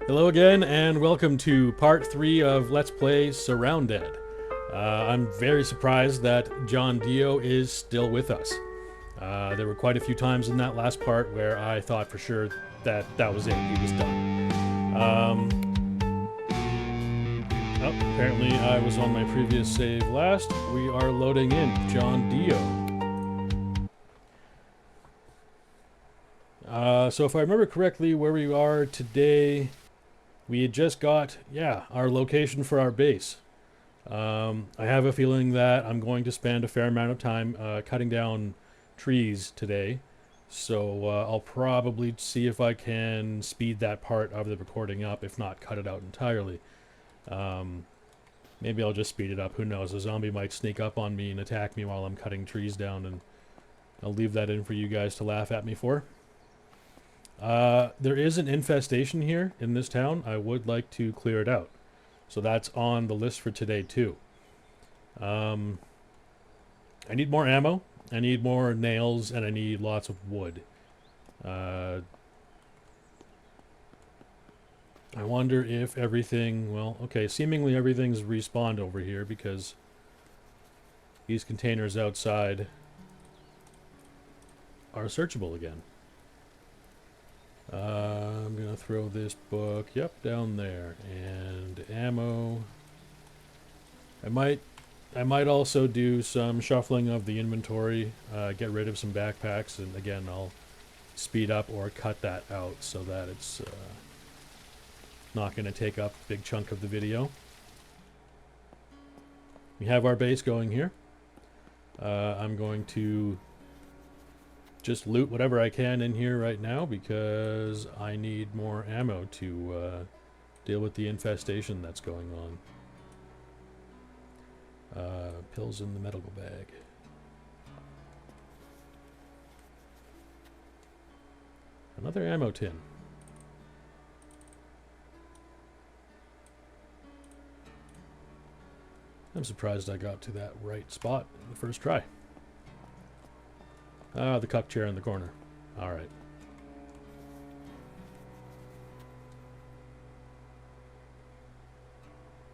Hello again, and welcome to part 3 of Let's Play SurrounDead. I'm very surprised that John DIO is still with us. There were quite a few times in that last part where I thought for sure that that was it, he was done. Apparently I was on my previous save last. We are loading in John DIO. So if I remember correctly, where we are today, we had just got, our location for our base. I have a feeling that I'm going to spend a fair amount of time cutting down trees today. So I'll probably see if I can speed that part of the recording up, if not cut it out entirely. Maybe I'll just speed it up, who knows. A zombie might sneak up on me and attack me while I'm cutting trees down, and I'll leave that in for you guys to laugh at me for. There is an infestation here in this town. I would like to clear it out. So that's on the list for today too. I need more ammo, I need more nails, and I need lots of wood. I wonder if everything, well, okay, seemingly everything's respawned over here because these containers outside are searchable again. I'm gonna throw this book, down there, and ammo. I might also do some shuffling of the inventory, get rid of some backpacks, and again I'll speed up or cut that out so that it's not gonna take up a big chunk of the video. We have our base going here. I'm going to just loot whatever I can in here right now because I need more ammo to deal with the infestation that's going on. Pills in the medical bag. Another ammo tin. I'm surprised I got to that right spot in the first try. Ah, the cup chair in the corner. Alright.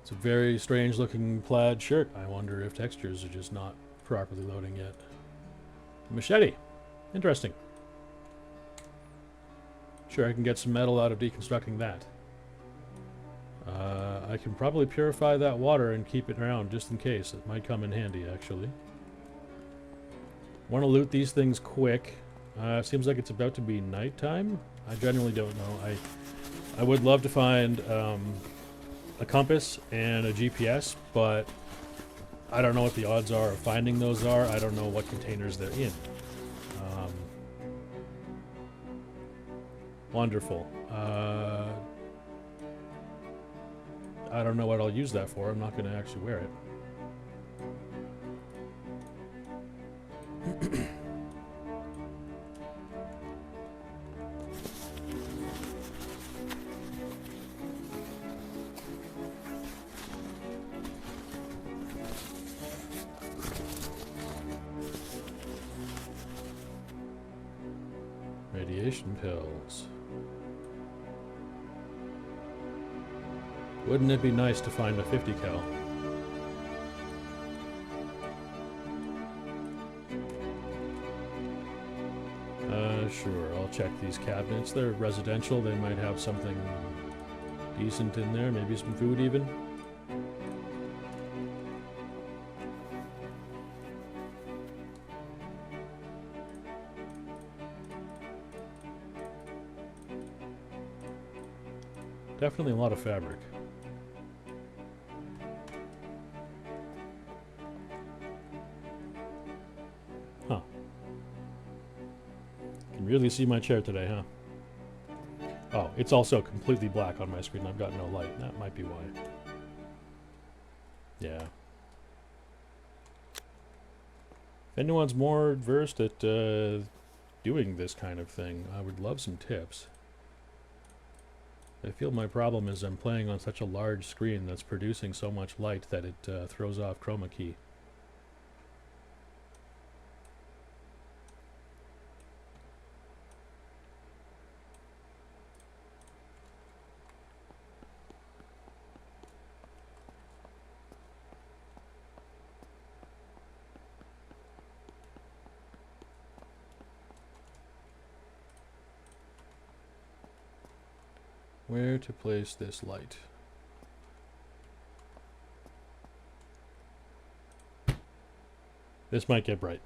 It's a very strange looking plaid shirt. I wonder if textures are just not properly loading yet. Machete. Interesting. Sure, I can get some metal out of deconstructing that. I can probably purify that water and keep it around just in case. It might come in handy, actually. Want to loot these things quick. Seems like it's about to be nighttime. I generally don't know. I would love to find a compass and a GPS, but I don't know what the odds are of finding those are. I don't know what containers they're in. Wonderful. I don't know what I'll use that for. I'm not going to actually wear it. Radiation pills. Wouldn't it be nice to find a 50 cal? Sure, I'll check these cabinets. They're residential. They might have something decent in there, maybe some food even. Definitely a lot of fabric. Huh. Can really see my chair today, huh? Oh, it's also completely black on my screen. I've got no light. That might be why. Yeah. If anyone's more versed at doing this kind of thing, I would love some tips. I feel my problem is I'm playing on such a large screen that's producing so much light that it throws off chroma key. where to place this light. This might get bright.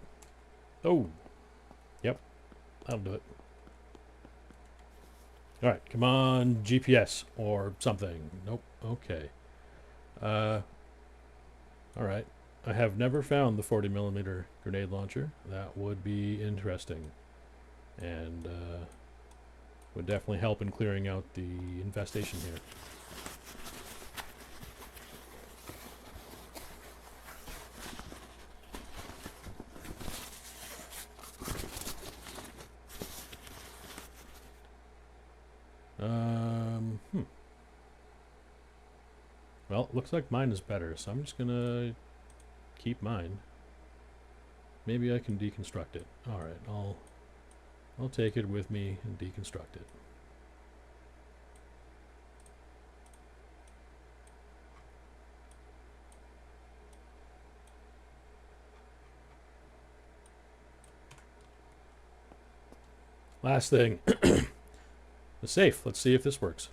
Oh, yep, that'll do it. All right, come on, GPS or something. Nope. Okay. All right. I have never found the 40mm grenade launcher. That would be interesting, and would definitely help in clearing out the infestation here. Well, it looks like mine is better, so I'm just gonna keep mine. Maybe I can deconstruct it. All right, I'll take it with me and deconstruct it. Last thing, the safe. Let's see if this works.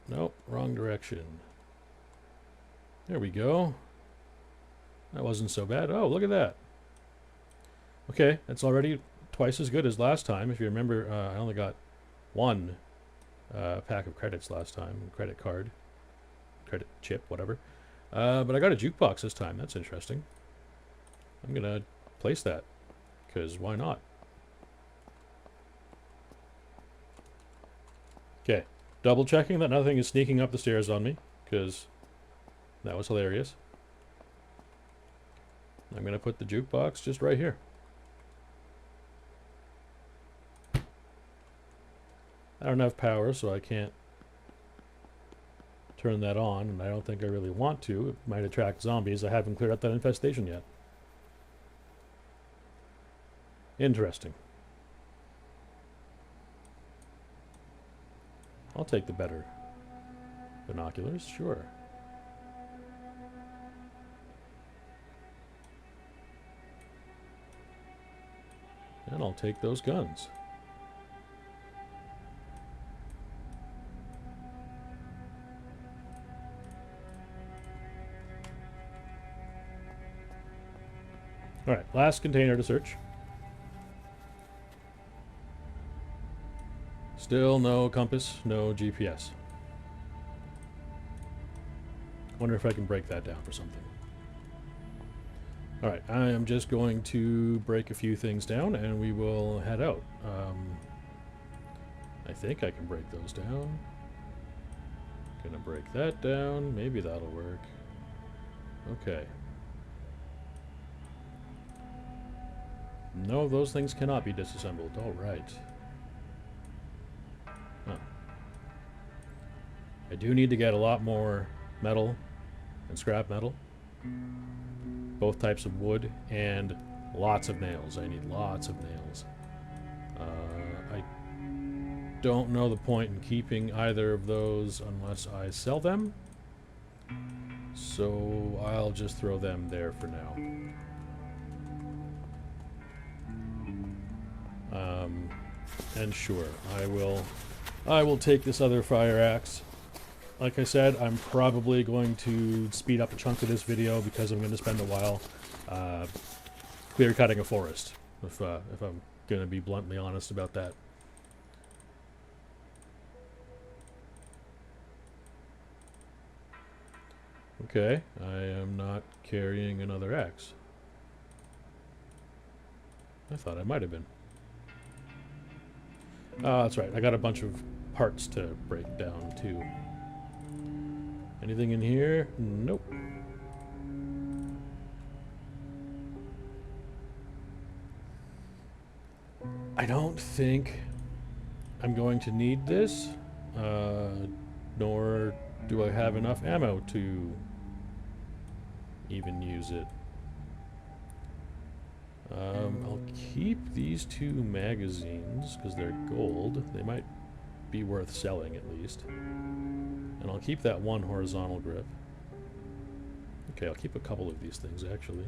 Nope, wrong direction. There we go. That wasn't so bad. Oh, look at that. Okay, that's already twice as good as last time. If you remember, I only got one pack of credits last time. Credit card. Credit chip, whatever. But I got a jukebox this time. That's interesting. I'm going to place that, because why not? Okay, double checking that nothing is sneaking up the stairs on me, because that was hilarious. I'm going to put the jukebox just right here. I don't have power, so I can't turn that on, and I don't think I really want to. It might attract zombies. I haven't cleared up that infestation yet. Interesting. I'll take the better binoculars, sure. And I'll take those guns. Alright, last container to search. Still no compass, no GPS. Wonder if I can break that down for something. Alright, I am just going to break a few things down and we will head out. I think I can break those down. Gonna break that down. Maybe that'll work. Okay. No, those things cannot be disassembled. Alright. Huh. I do need to get a lot more metal and scrap metal. Both types of wood and lots of nails. I need lots of nails. I don't know the point in keeping either of those unless I sell them. So I'll just throw them there for now. And sure, I will take this other fire axe. Like I said, I'm probably going to speed up a chunk of this video because I'm going to spend a while clear cutting a forest, if I'm going to be bluntly honest about that. Okay, I am not carrying another axe. I thought I might have been. That's right, I got a bunch of parts to break down too. Anything in here? Nope. I don't think I'm going to need this, nor do I have enough ammo to even use it. I'll keep these two magazines because they're gold. They might be worth selling at least. And I'll keep that one horizontal grip. Okay, I'll keep a couple of these things actually.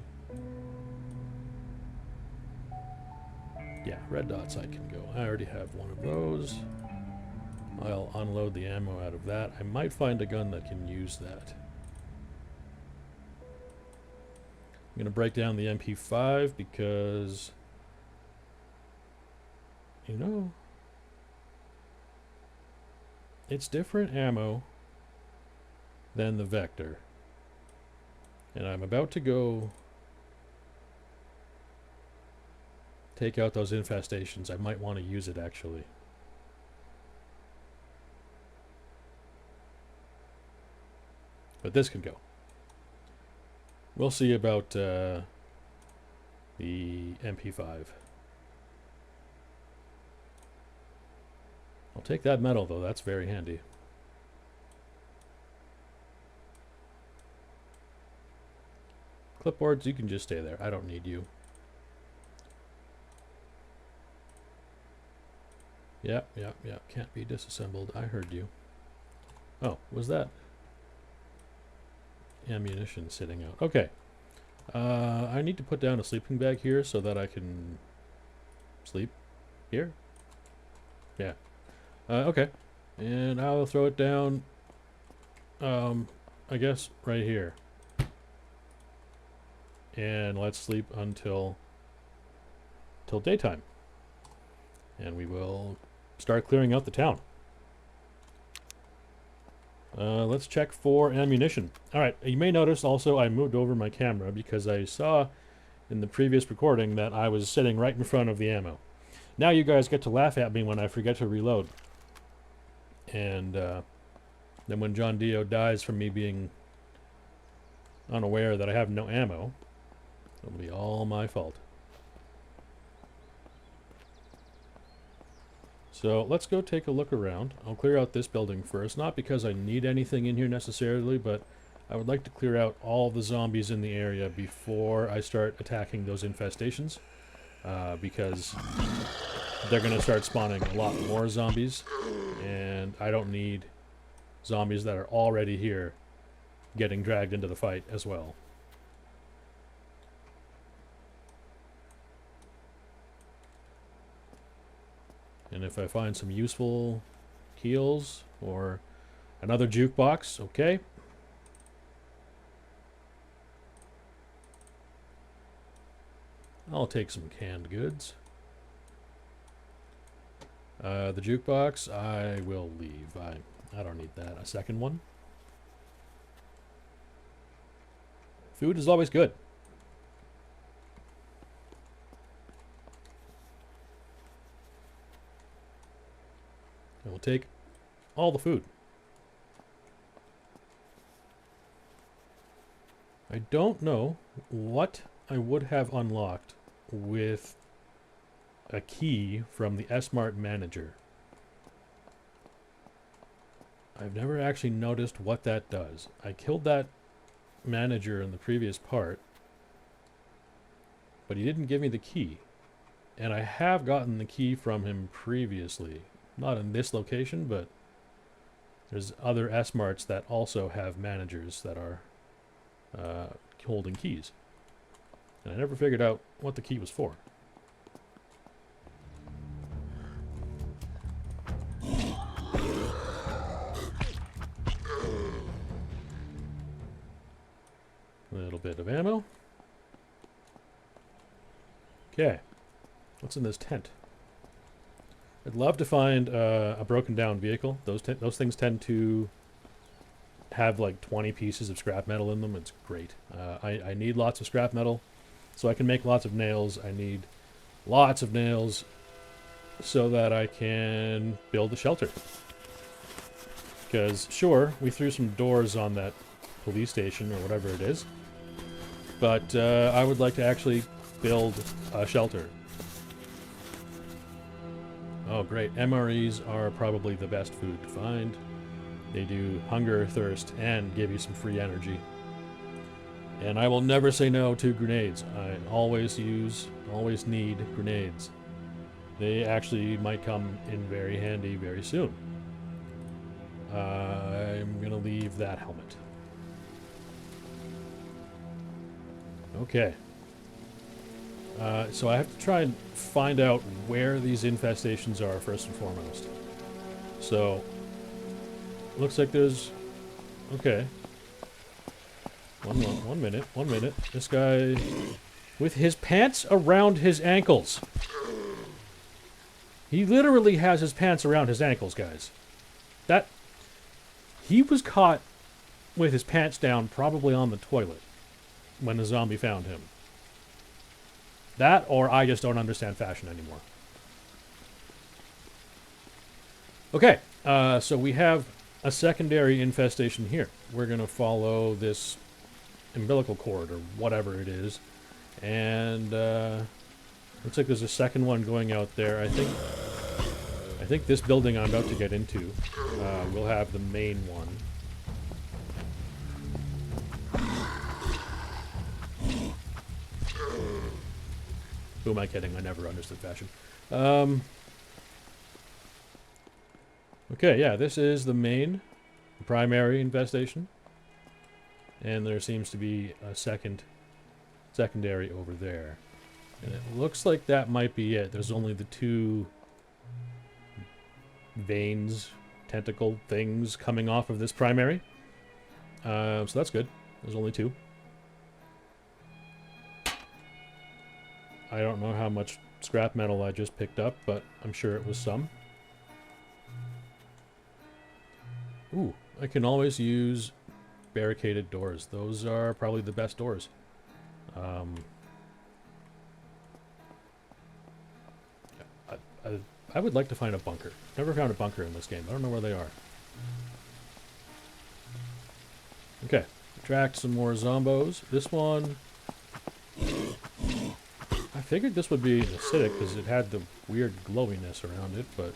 Yeah, red dots I can go. I already have one of those. I'll unload the ammo out of that. I might find a gun that can use that. I'm going to break down the MP5 because, you know, it's different ammo than the Vector. And I'm about to go take out those infestations. I might want to use it, actually. But this can go. We'll see about the MP5. I'll take that metal, though. That's very handy. Clipboards, you can just stay there. I don't need you. Yep. Can't be disassembled. I heard you. Oh, was that ammunition sitting out? Okay. I need to put down a sleeping bag here so that I can sleep here. Yeah. Okay. And I'll throw it down, I guess right here. And let's sleep until daytime. And we will start clearing out the town. Let's check for ammunition. Alright, you may notice also I moved over my camera because I saw in the previous recording that I was sitting right in front of the ammo. Now you guys get to laugh at me when I forget to reload. And then when John Dio dies from me being unaware that I have no ammo, it'll be all my fault. So let's go take a look around. I'll clear out this building first, not because I need anything in here necessarily, but I would like to clear out all the zombies in the area before I start attacking those infestations, because they're going to start spawning a lot more zombies, and I don't need zombies that are already here getting dragged into the fight as well. And if I find some useful heals or another jukebox, okay. I'll take some canned goods. The jukebox, I will leave. I don't need that. A second one. Food is always good. I will take all the food. I don't know what I would have unlocked with a key from the S-Mart manager. I've never actually noticed what that does. I killed that manager in the previous part, but he didn't give me the key. And I have gotten the key from him previously. Not in this location, but there's other S-Marts that also have managers that are holding keys. And I never figured out what the key was for. A little bit of ammo. Okay. What's in this tent? I'd love to find a broken down vehicle. Those things tend to have like 20 pieces of scrap metal in them. It's great. I need lots of scrap metal so I can make lots of nails. I need lots of nails so that I can build a shelter. Because sure, we threw some doors on that police station or whatever it is, but I would like to actually build a shelter. Oh great, MREs are probably the best food to find. They do hunger, thirst, and give you some free energy. And I will never say no to grenades. I always need grenades. They actually might come in very handy very soon. I'm gonna leave that helmet. So I have to try and find out where these infestations are first and foremost. So, looks like there's... Okay. One minute. This guy... with his pants around his ankles. He literally has his pants around his ankles, guys. That... He was caught with his pants down, probably on the toilet, when the zombie found him. That, or I just don't understand fashion anymore. Okay, so we have a secondary infestation here. We're going to follow this umbilical cord, or whatever it is. And, looks like there's a second one going out there. I think this building I'm about to get into will have the main one. Who am I kidding? I never understood fashion. Okay, yeah, this is the main, primary infestation. And there seems to be a secondary over there. And it looks like that might be it. There's only the two veins, tentacle things coming off of this primary. So that's good. There's only two. I don't know how much scrap metal I just picked up, but I'm sure it was some. Ooh, I can always use barricaded doors. Those are probably the best doors. I would like to find a bunker. Never found a bunker in this game. I don't know where they are. Okay, attract some more zombos. This one... I figured this would be acidic because it had the weird glowiness around it, but...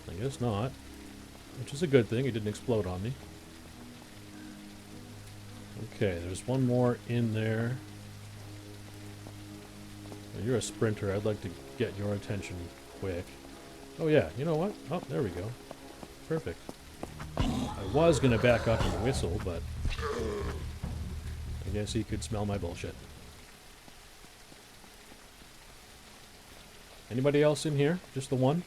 I guess not. Which is a good thing. It didn't explode on me. Okay, there's one more in there. Well, you're a sprinter. I'd like to get your attention quick. Oh yeah, you know what? Oh, there we go. Perfect. I was going to back up and whistle, but... I guess he could smell my bullshit. Anybody else in here? Just the one?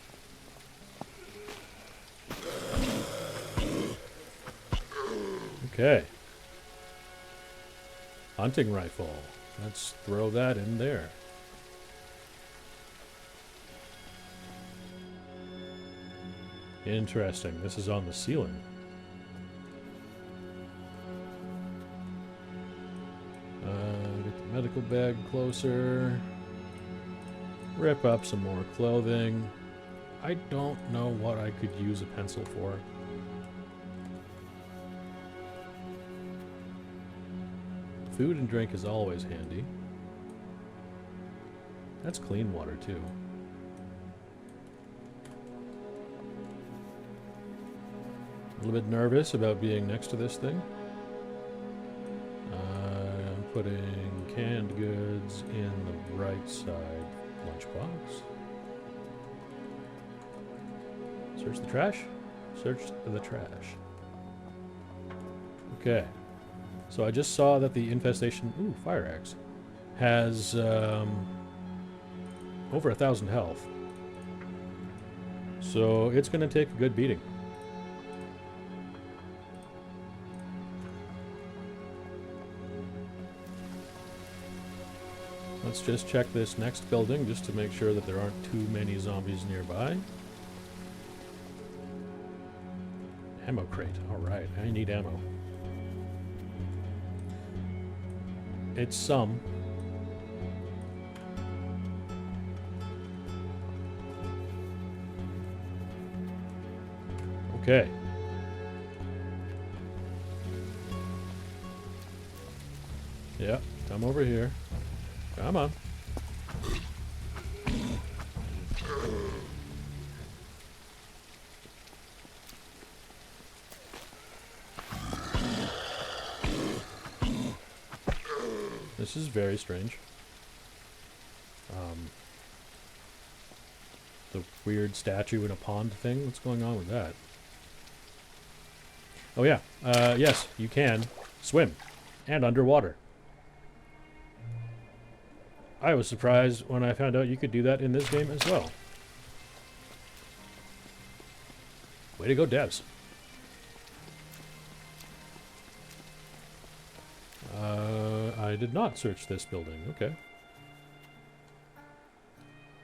Okay. Hunting rifle. Let's throw that in there. Interesting. This is on the ceiling. Get the medical bag closer. Rip up some more clothing. I don't know what I could use a pencil for. Food and drink is always handy. That's clean water, too. A little bit nervous about being next to this thing. I'm putting canned goods in the right side lunchbox. Search the trash. Search the trash. Okay. So I just saw that the infestation, ooh, fire axe, has over 1,000 health. So it's going to take a good beating. Let's just check this next building just to make sure that there aren't too many zombies nearby. Ammo crate. Alright, I need ammo. It's some. Okay. Yeah, come over here. Come on. This is very strange. The weird statue in a pond thing. What's going on with that? Oh yeah. Yes, you can swim. And underwater. I was surprised when I found out you could do that in this game as well. Way to go, devs. I did not search this building. Okay.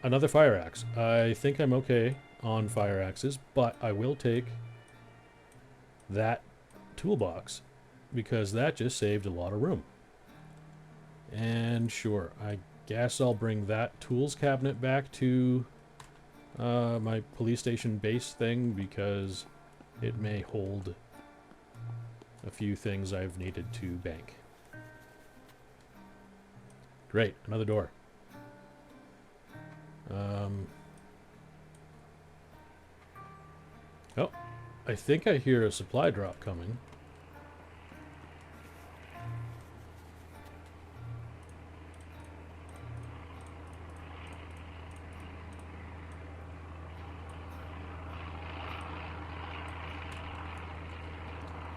Another fire axe. I think I'm okay on fire axes, but I will take that toolbox because that just saved a lot of room. And sure, I guess I'll bring that tools cabinet back to my police station base thing because it may hold a few things I've needed to bank. Great, another door. Oh, I think I hear a supply drop coming.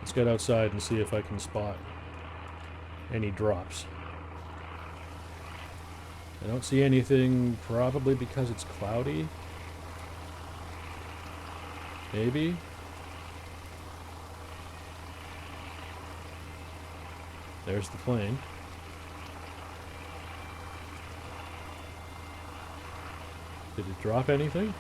Let's get outside and see if I can spot any drops. I don't see anything, probably because it's cloudy. Maybe. There's the plane. Did it drop anything?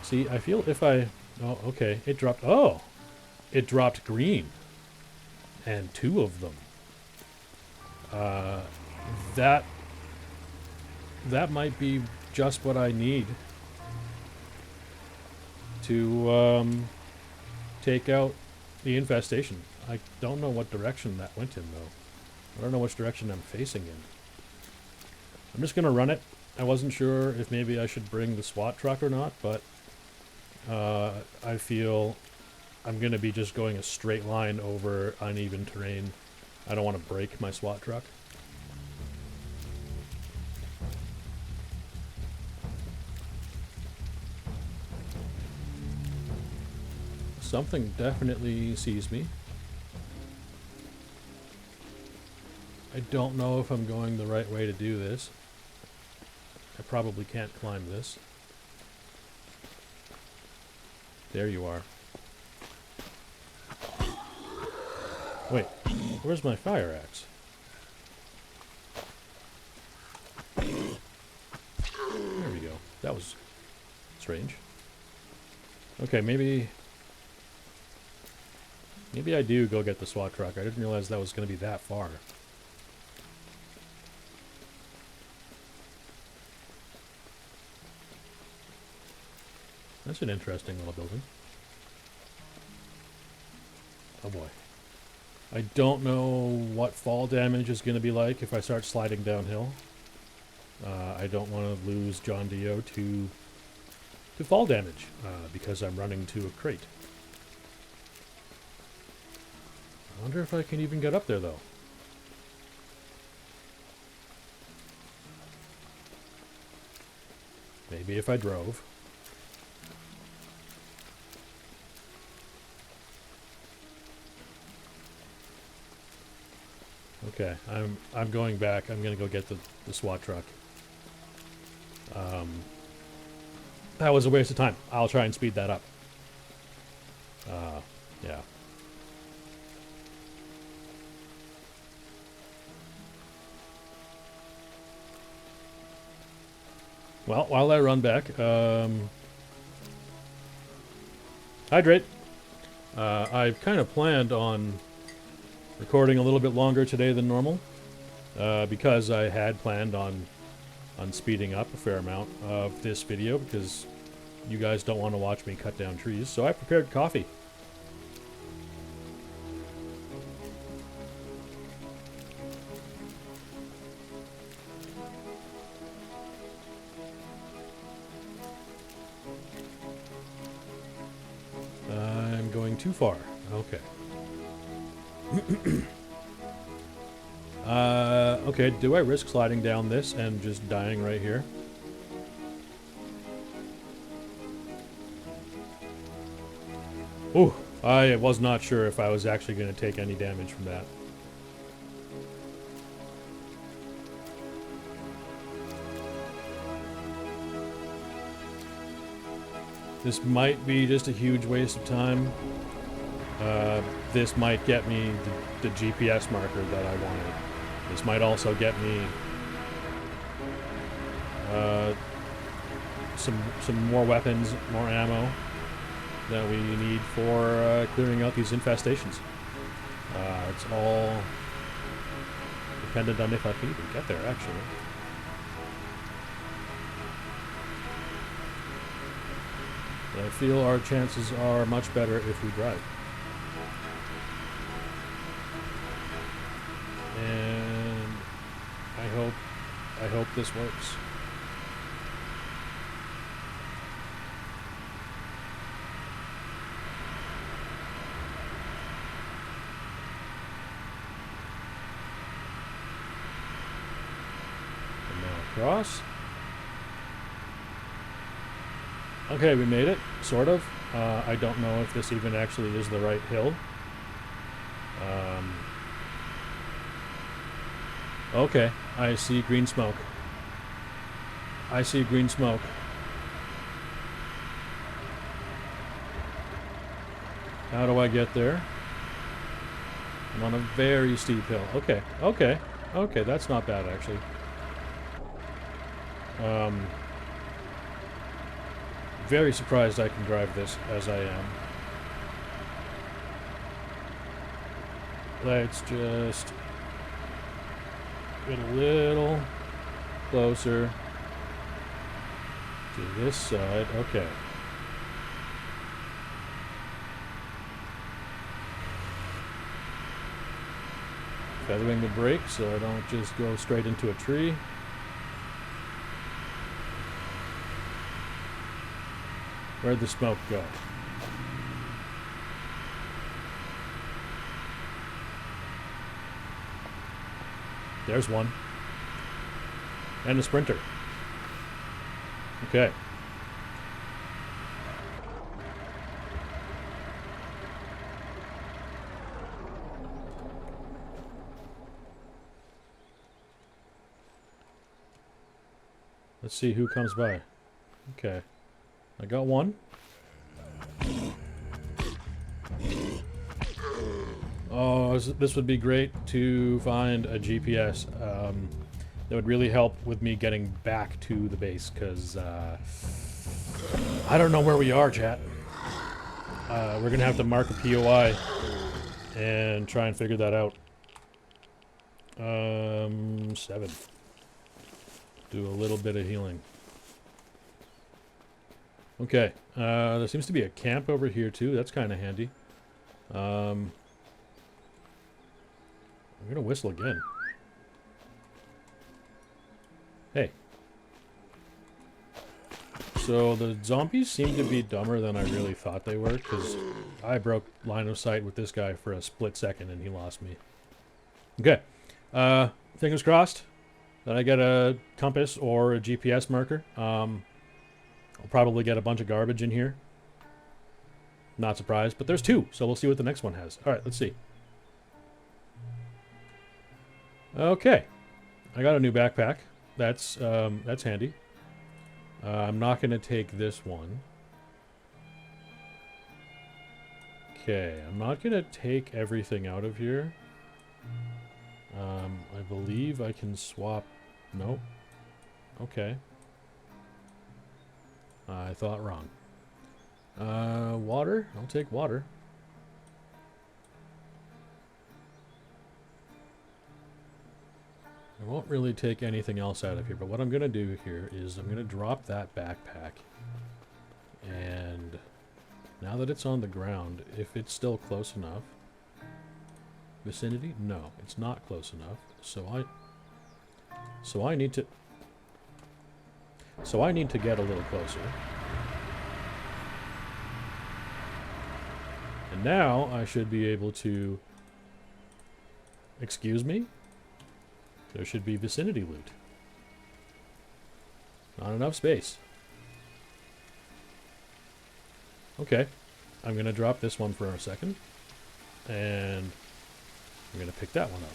See, I feel if I... Oh, okay. It dropped... Oh! It dropped green. And 2 of them. That might be just what I need to take out the infestation. I don't know what direction that went in, though. I don't know which direction I'm facing in. I'm just going to run it. I wasn't sure if maybe I should bring the SWAT truck or not, but I feel I'm going to be just going a straight line over uneven terrain. I don't want to break my SWAT truck. Something definitely sees me. I don't know if I'm going the right way to do this. I probably can't climb this. There you are. Wait, where's my fire axe? There we go. That was strange. Okay, maybe I do go get the SWAT truck. I didn't realize that was going to be that far. That's an interesting little building. Oh boy. I don't know what fall damage is going to be like if I start sliding downhill. I don't want to lose John DIO to fall damage because I'm running to a crate. I wonder if I can even get up there, though. Maybe if I drove. Okay, I'm going back. I'm gonna go get the SWAT truck. That was a waste of time. I'll try and speed that up. Yeah. Well, while I run back, hydrate. I've kind of planned on recording a little bit longer today than normal, because I had planned on speeding up a fair amount of this video because you guys don't want to watch me cut down trees, so I prepared coffee. I'm going too far. Okay. Okay, do I risk sliding down this and just dying right here? Ooh, I was not sure if I was actually going to take any damage from that. This might be just a huge waste of time. This might get me the GPS marker that I wanted. This might also get me some more weapons, more ammo that we need for clearing out these infestations. It's all dependent on if I can even get there, actually. But I feel our chances are much better if we drive. And I hope this works. And now across. Okay, we made it, sort of. I don't know if this even actually is the right hill. Okay, I see green smoke. I see green smoke. How do I get there? I'm on a very steep hill. Okay, okay, okay, that's not bad, actually. Very surprised I can drive this as I am. Let's just get a little closer to this side. Okay. Feathering the brake so I don't just go straight into a tree. Where'd the smoke go? There's one. And a sprinter. Okay. Let's see who comes by. Okay. I got one. Oh, this would be great to find a GPS. That would really help with me getting back to the base, because I don't know where we are, chat. We're going to have to mark a POI and try and figure that out. 7. Do a little bit of healing. Okay, there seems to be a camp over here too. That's kind of handy. I'm gonna whistle again. Hey. So the zombies seem to be dumber than I really thought they were, because I broke line of sight with this guy for a split second and he lost me. Okay, fingers crossed that I get a compass or a GPS marker. I'll probably get a bunch of garbage in here. Not surprised, but there's 2, so we'll see what the next one has. Alright, let's see. Okay. I got a new backpack. That's handy. I'm not going to take this one. Okay, I'm not going to take everything out of here. I believe I can swap... Nope. Okay. I thought wrong. Water? I'll take water. I won't really take anything else out of here, but what I'm going to do here is I'm going to drop that backpack. And now that it's on the ground, if it's still close enough... Vicinity? No, it's not close enough. So I need to get a little closer. And now I should be able to... Excuse me? There should be vicinity loot. Not enough space. Okay. I'm going to drop this one for a second. And I'm going to pick that one up.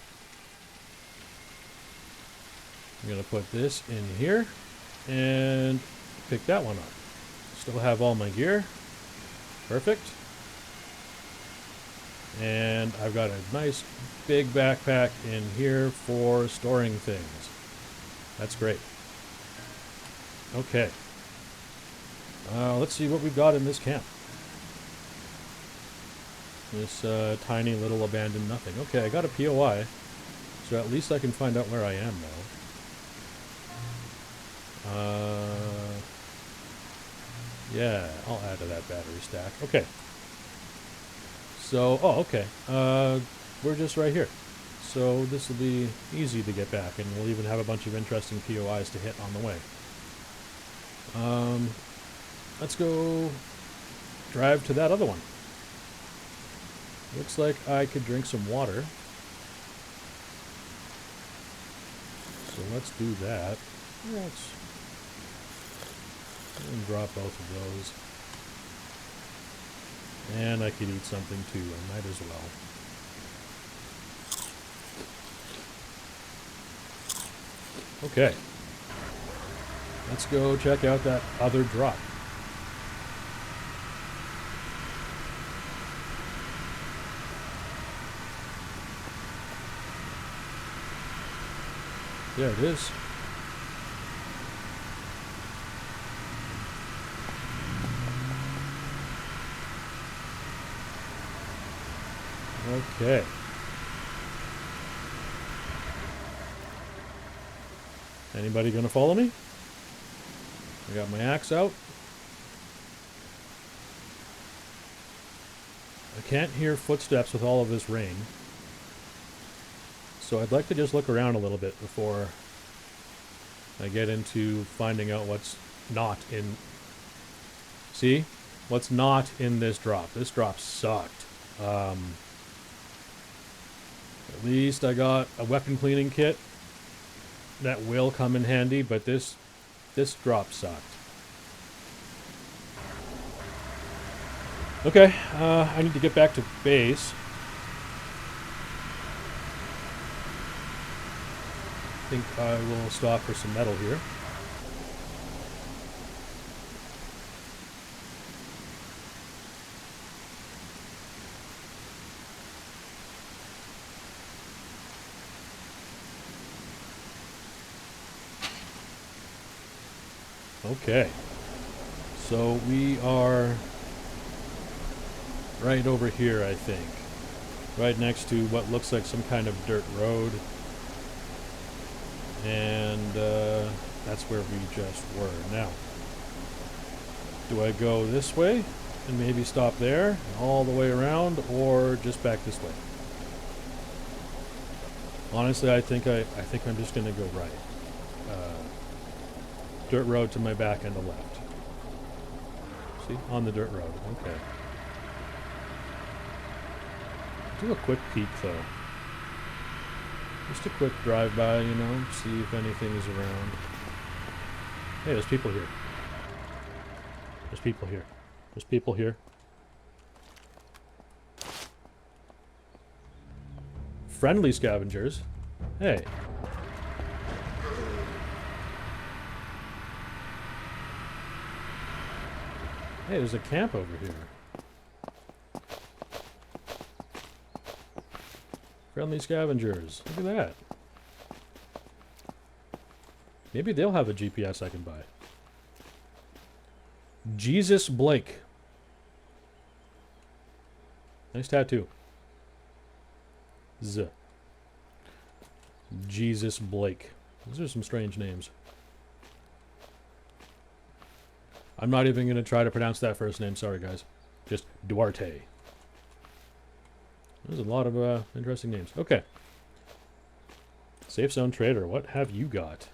I'm going to put this in here and pick that one up. Still have all my gear. Perfect. And I've got a nice big backpack in here for storing things. That's great. Okay. Let's see what we've got in this camp. This tiny little abandoned nothing. Okay, I got a POI, so at least I can find out where I am now. Yeah, I'll add to that battery stack. Okay. So, oh, okay. We're just right here. So this will be easy to get back, and we'll even have a bunch of interesting POIs to hit on the way. Let's go drive to that other one. Looks like I could drink some water. So let's do that. Let's drop both of those. And I could eat something too. I might as well. Okay. Let's go check out that other drop. There it is. Okay. Anybody gonna follow me? I got my axe out. I can't hear footsteps with all of this rain. So I'd like to just look around a little bit before I get into finding out what's not in... See? What's not in this drop. This drop sucked. At least I got a weapon cleaning kit. That will come in handy, but this drop sucked. Okay, I need to get back to base. I think I will stop for some metal here. Okay, so we are right over here, I think. Right next to what looks like some kind of dirt road. And that's where we just were. Now, do I go this way and maybe stop there, all the way around, or just back this way? Honestly, I think I'm just gonna go right. Dirt road to my back and the left. See, on the dirt road. Okay. Do a quick peek though. Just a quick drive-by, you know, see if anything is around. Hey, there's people here. There's people here. There's people here. Friendly scavengers. Hey. Hey, there's a camp over here. Friendly scavengers. Look at that. Maybe they'll have a GPS I can buy. Jesus Blake. Nice tattoo. Z. Jesus Blake. Those are some strange names. I'm not even going to try to pronounce that first name. Sorry, guys. Just Duarte. There's a lot of interesting names. Okay. Safe Zone Trader. What have you got?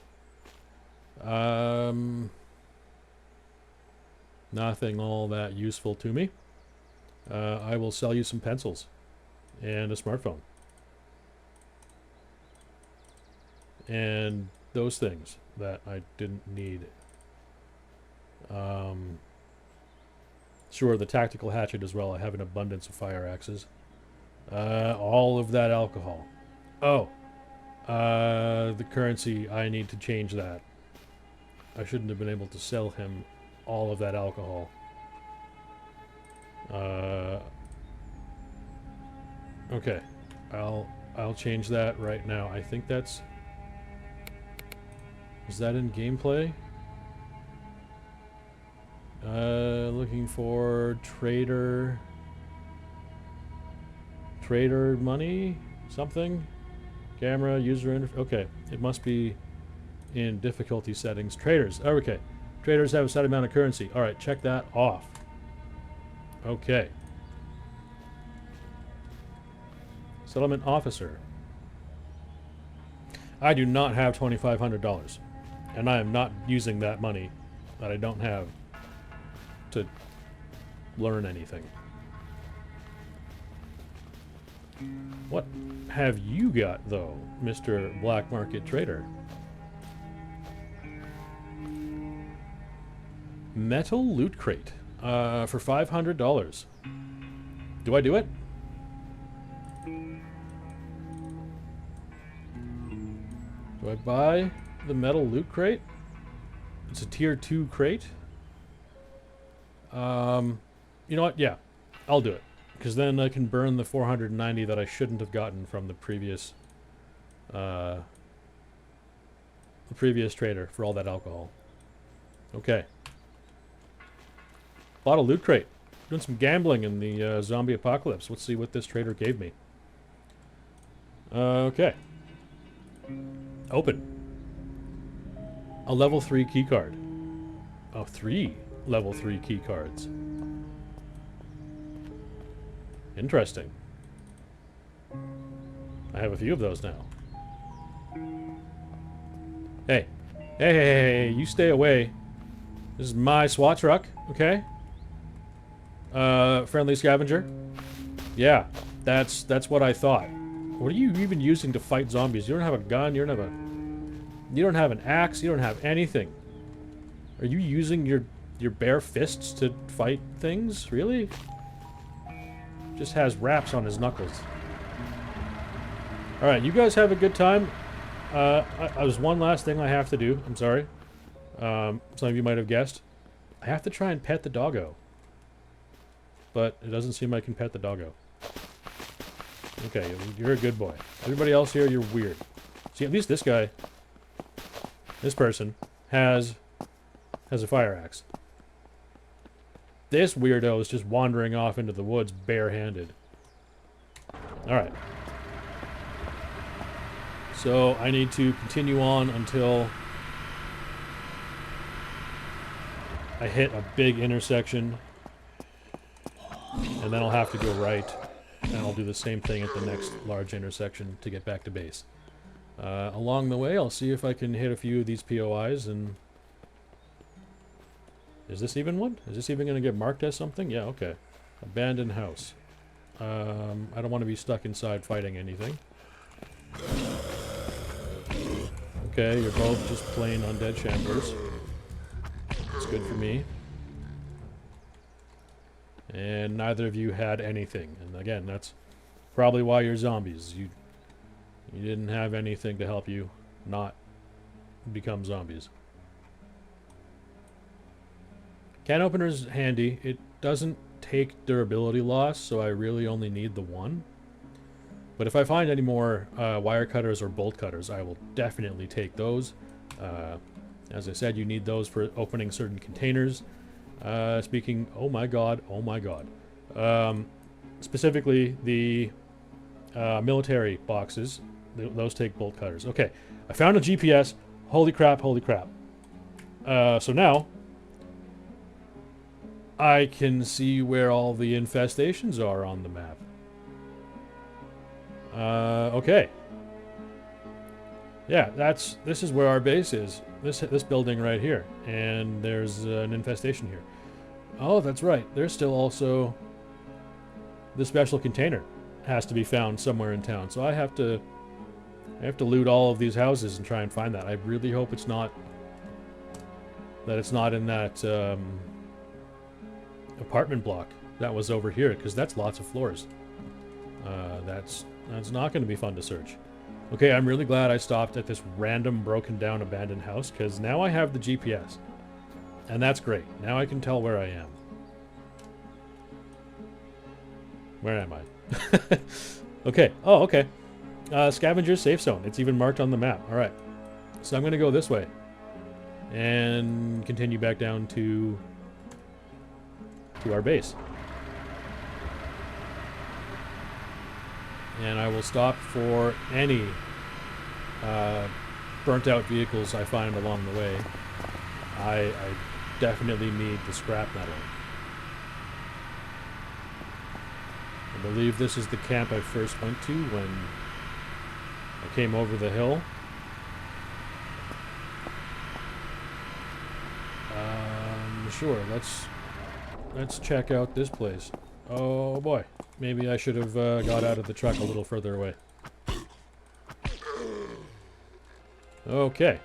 Nothing all that useful to me. I will sell you some pencils and a smartphone. And those things that I didn't need. Sure, the tactical hatchet as well. I have an abundance of fire axes. All of that alcohol. Oh. The currency, I need to change that. I shouldn't have been able to sell him all of that alcohol. Okay. I'll change that right now. I think that's... Is that in gameplay? Looking for trader... Trader money? Something? Camera, user interface. Okay, it must be in difficulty settings. Traders. Oh, okay. Traders have a set amount of currency. Alright, check that off. Okay. Settlement officer. I do not have $2,500. And I am not using that money that I don't have to learn anything. What have you got, though, Mr. Black Market Trader? Metal loot crate. For $500. Do I do it? Do I buy the metal loot crate? It's a tier 2 crate. You know what? Yeah, I'll do it. Because then I can burn the 490 that I shouldn't have gotten from the previous trader for all that alcohol. Okay. Bought a loot crate. Doing some gambling in the zombie apocalypse. Let's see what this trader gave me. Okay. Open. A level 3 key card. Oh, 3 level 3 key cards. Interesting. I have a few of those now. Hey. Hey, you stay away. This is my SWAT truck, okay? Friendly scavenger? Yeah, that's what I thought. What are you even using to fight zombies? You don't have a gun, you don't have an axe, you don't have anything. Are you using your bare fists to fight things? Really? Just has wraps on his knuckles. Alright, you guys have a good time. There's one last thing I have to do. I'm sorry. Some of you might have guessed. I have to try and pet the doggo. But it doesn't seem I can pet the doggo. Okay, you're a good boy. Everybody else here, you're weird. See, at least this guy, this person, has a fire axe. This weirdo is just wandering off into the woods barehanded. Alright. So, I need to continue on until I hit a big intersection. And then I'll have to go right. And I'll do the same thing at the next large intersection to get back to base. Along the way, I'll see if I can hit a few of these POIs and... Is this even one? Is this even going to get marked as something? Yeah, okay. Abandoned house. I don't want to be stuck inside fighting anything. Okay, you're both just plain undead shamblers. That's good for me. And neither of you had anything. And again, that's probably why you're zombies. You didn't have anything to help you not become zombies. Can opener's handy. It doesn't take durability loss, so I really only need the one. But if I find any more wire cutters or bolt cutters, I will definitely take those. As I said, you need those for opening certain containers. Speaking, oh my god. Specifically, the military boxes, those take bolt cutters. Okay, I found a GPS. Holy crap. So now, I can see where all the infestations are on the map. Okay. Yeah, this is where our base is. This building right here. And there's an infestation here. Oh, that's right. There's still also the special container has to be found somewhere in town. So I have to loot all of these houses and try and find that. I really hope it's not in that apartment block that was over here, because that's lots of floors. That's not going to be fun to search. Okay, I'm really glad I stopped at this random broken down abandoned house, because now I have the GPS. And that's great. Now I can tell where I am. Where am I? Okay. Oh, okay. Scavenger safe zone. It's even marked on the map. All right. So I'm going to go this way. And continue back down to our base. And I will stop for any burnt out vehicles I find along the way. I definitely need the scrap metal. I believe this is the camp I first went to when I came over the hill. Sure, let's check out this place. Oh boy, maybe I should have got out of the truck a little further away. Okay.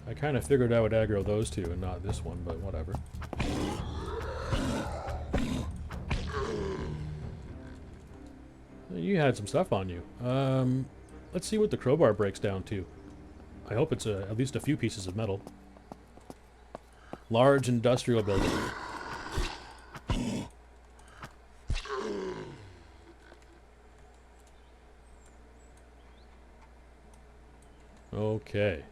I kind of figured I would aggro those two and not this one, but whatever. You had some stuff on you. Let's see what the crowbar breaks down to. I hope it's at least a few pieces of metal. Large industrial building. Okay.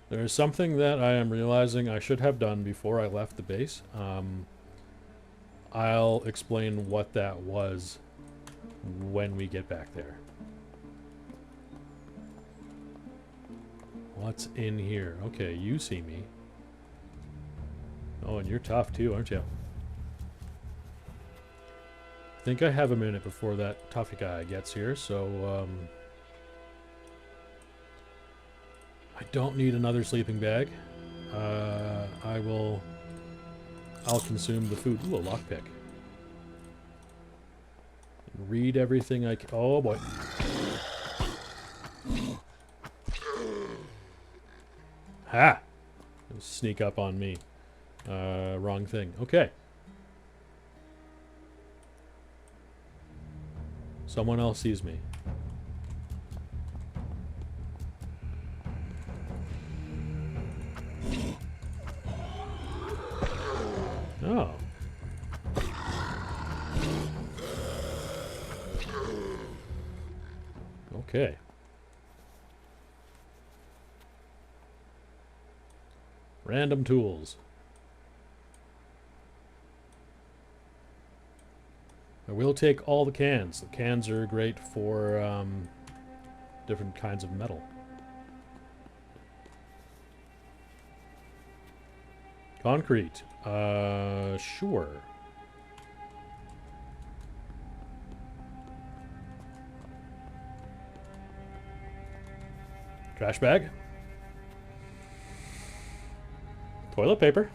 There's something that I am realizing I should have done before I left the base. I'll explain what that was when we get back there. What's in here? Okay, you see me. Oh, and you're tough too, aren't you? I think I have a minute before that tough guy gets here, so I don't need another sleeping bag. I'll consume the food. Ooh, a lockpick. Read everything I can. Oh boy. Ha! Sneak up on me. Wrong thing. Okay. Someone else sees me. Oh. Okay. Random tools. I will take all the cans. The cans are great for different kinds of metal. Concrete. Sure. Trash bag. Toilet paper.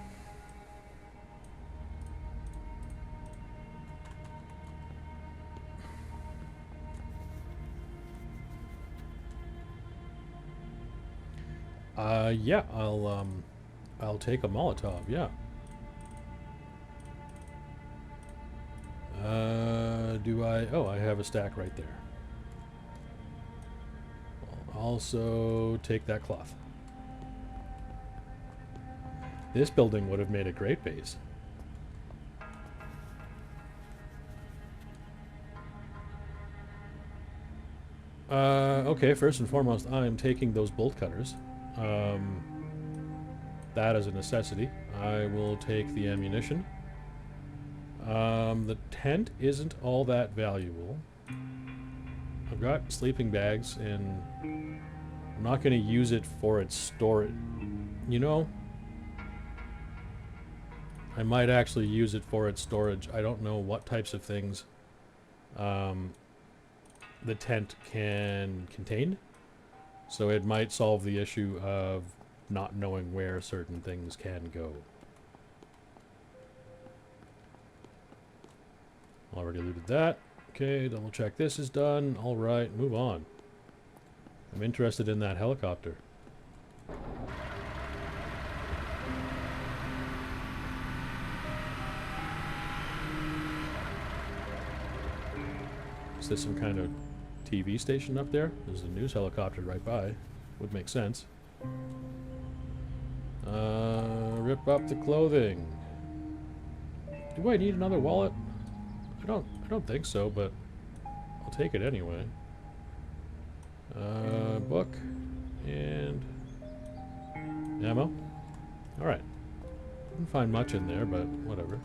Yeah, I'll take a Molotov, yeah. Do I? Oh, I have a stack right there. I'll also take that cloth. This building would have made a great base. Okay, first and foremost, I'm taking those bolt cutters. That is a necessity. I will take the ammunition. The tent isn't all that valuable. I've got sleeping bags, and I'm not going to use it for its storage. You know, I might actually use it for its storage. I don't know what types of things the tent can contain. So it might solve the issue of not knowing where certain things can go. Already looted that. Okay, double check this is done. Alright, move on. I'm interested in that helicopter. Is this some kind of TV station up there? There's a news helicopter right by. Would make sense. Rip up the clothing. Do I need another wallet? I don't think so, but I'll take it anyway. Book and ammo. Alright. Didn't find much in there, but whatever.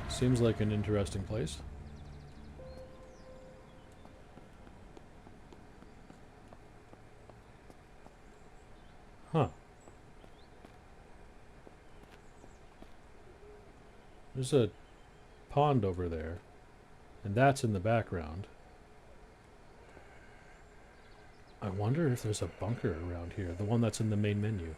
Seems like an interesting place. Huh. There's a pond over there, and that's in the background. I wonder if there's a bunker around here, the one that's in the main menu.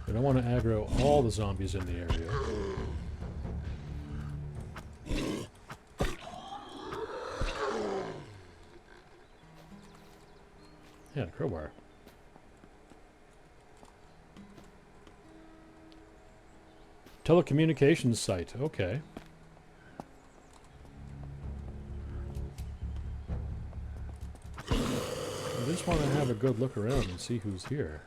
I don't want to aggro all the zombies in the area. Yeah, crowbar. Telecommunications site, okay. I just want to have a good look around and see who's here.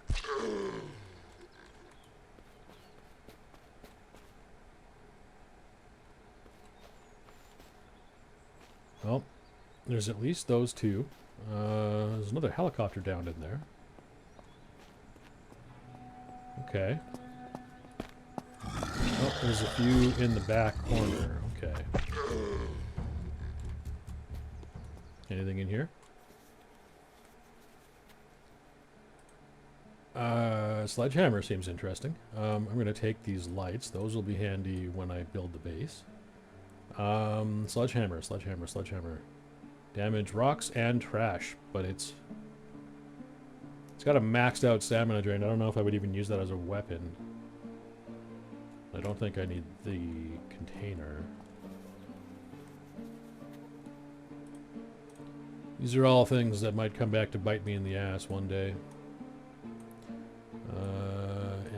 Well, there's at least those two. There's another helicopter down in there. Okay. Oh, there's a few in the back corner. Okay. Anything in here? Sledgehammer seems interesting. I'm going to take these lights. Those will be handy when I build the base. Sledgehammer. Damage rocks and trash, but it's got a maxed out stamina drain. I don't know if I would even use that as a weapon. I don't think I need the container. These are all things that might come back to bite me in the ass one day.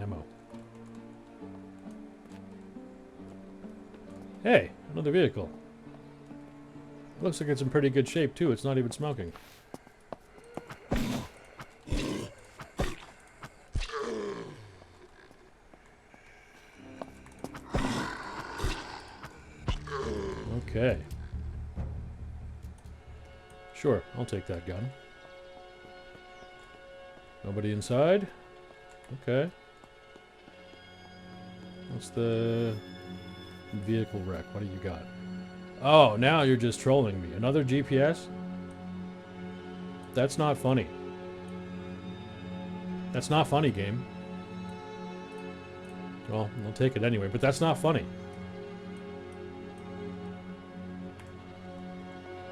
Ammo. Hey, another vehicle. It looks like it's in pretty good shape too. It's not even smoking. Okay. Sure, I'll take that gun. Nobody inside? Okay. What's the vehicle wreck? What do you got? Oh, now you're just trolling me. Another GPS? That's not funny. That's not funny, game. Well, I'll take it anyway, but that's not funny.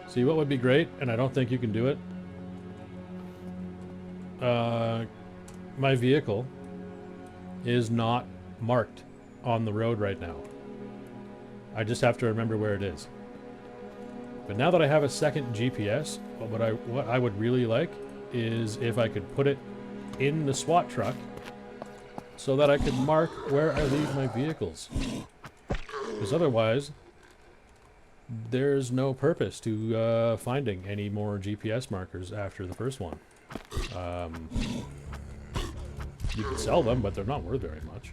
See what would be great, and I don't think you can do it? My vehicle is not marked on the road right now. I just have to remember where it is. But now that I have a second GPS, what I would really like is if I could put it in the SWAT truck so that I could mark where I leave my vehicles. Because otherwise, there's no purpose to finding any more GPS markers after the first one. You can sell them, but they're not worth very much.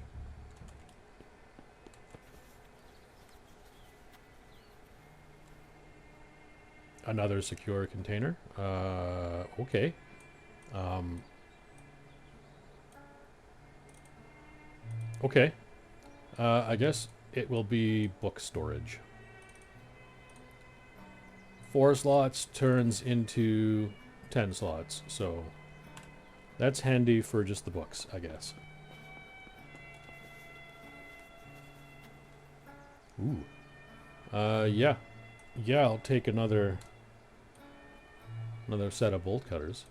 Another secure container. Okay. Okay. I guess it will be book storage. 4 slots turns into 10 slots, so that's handy for just the books, I guess. Ooh. Yeah. Yeah, I'll take another set of bolt cutters.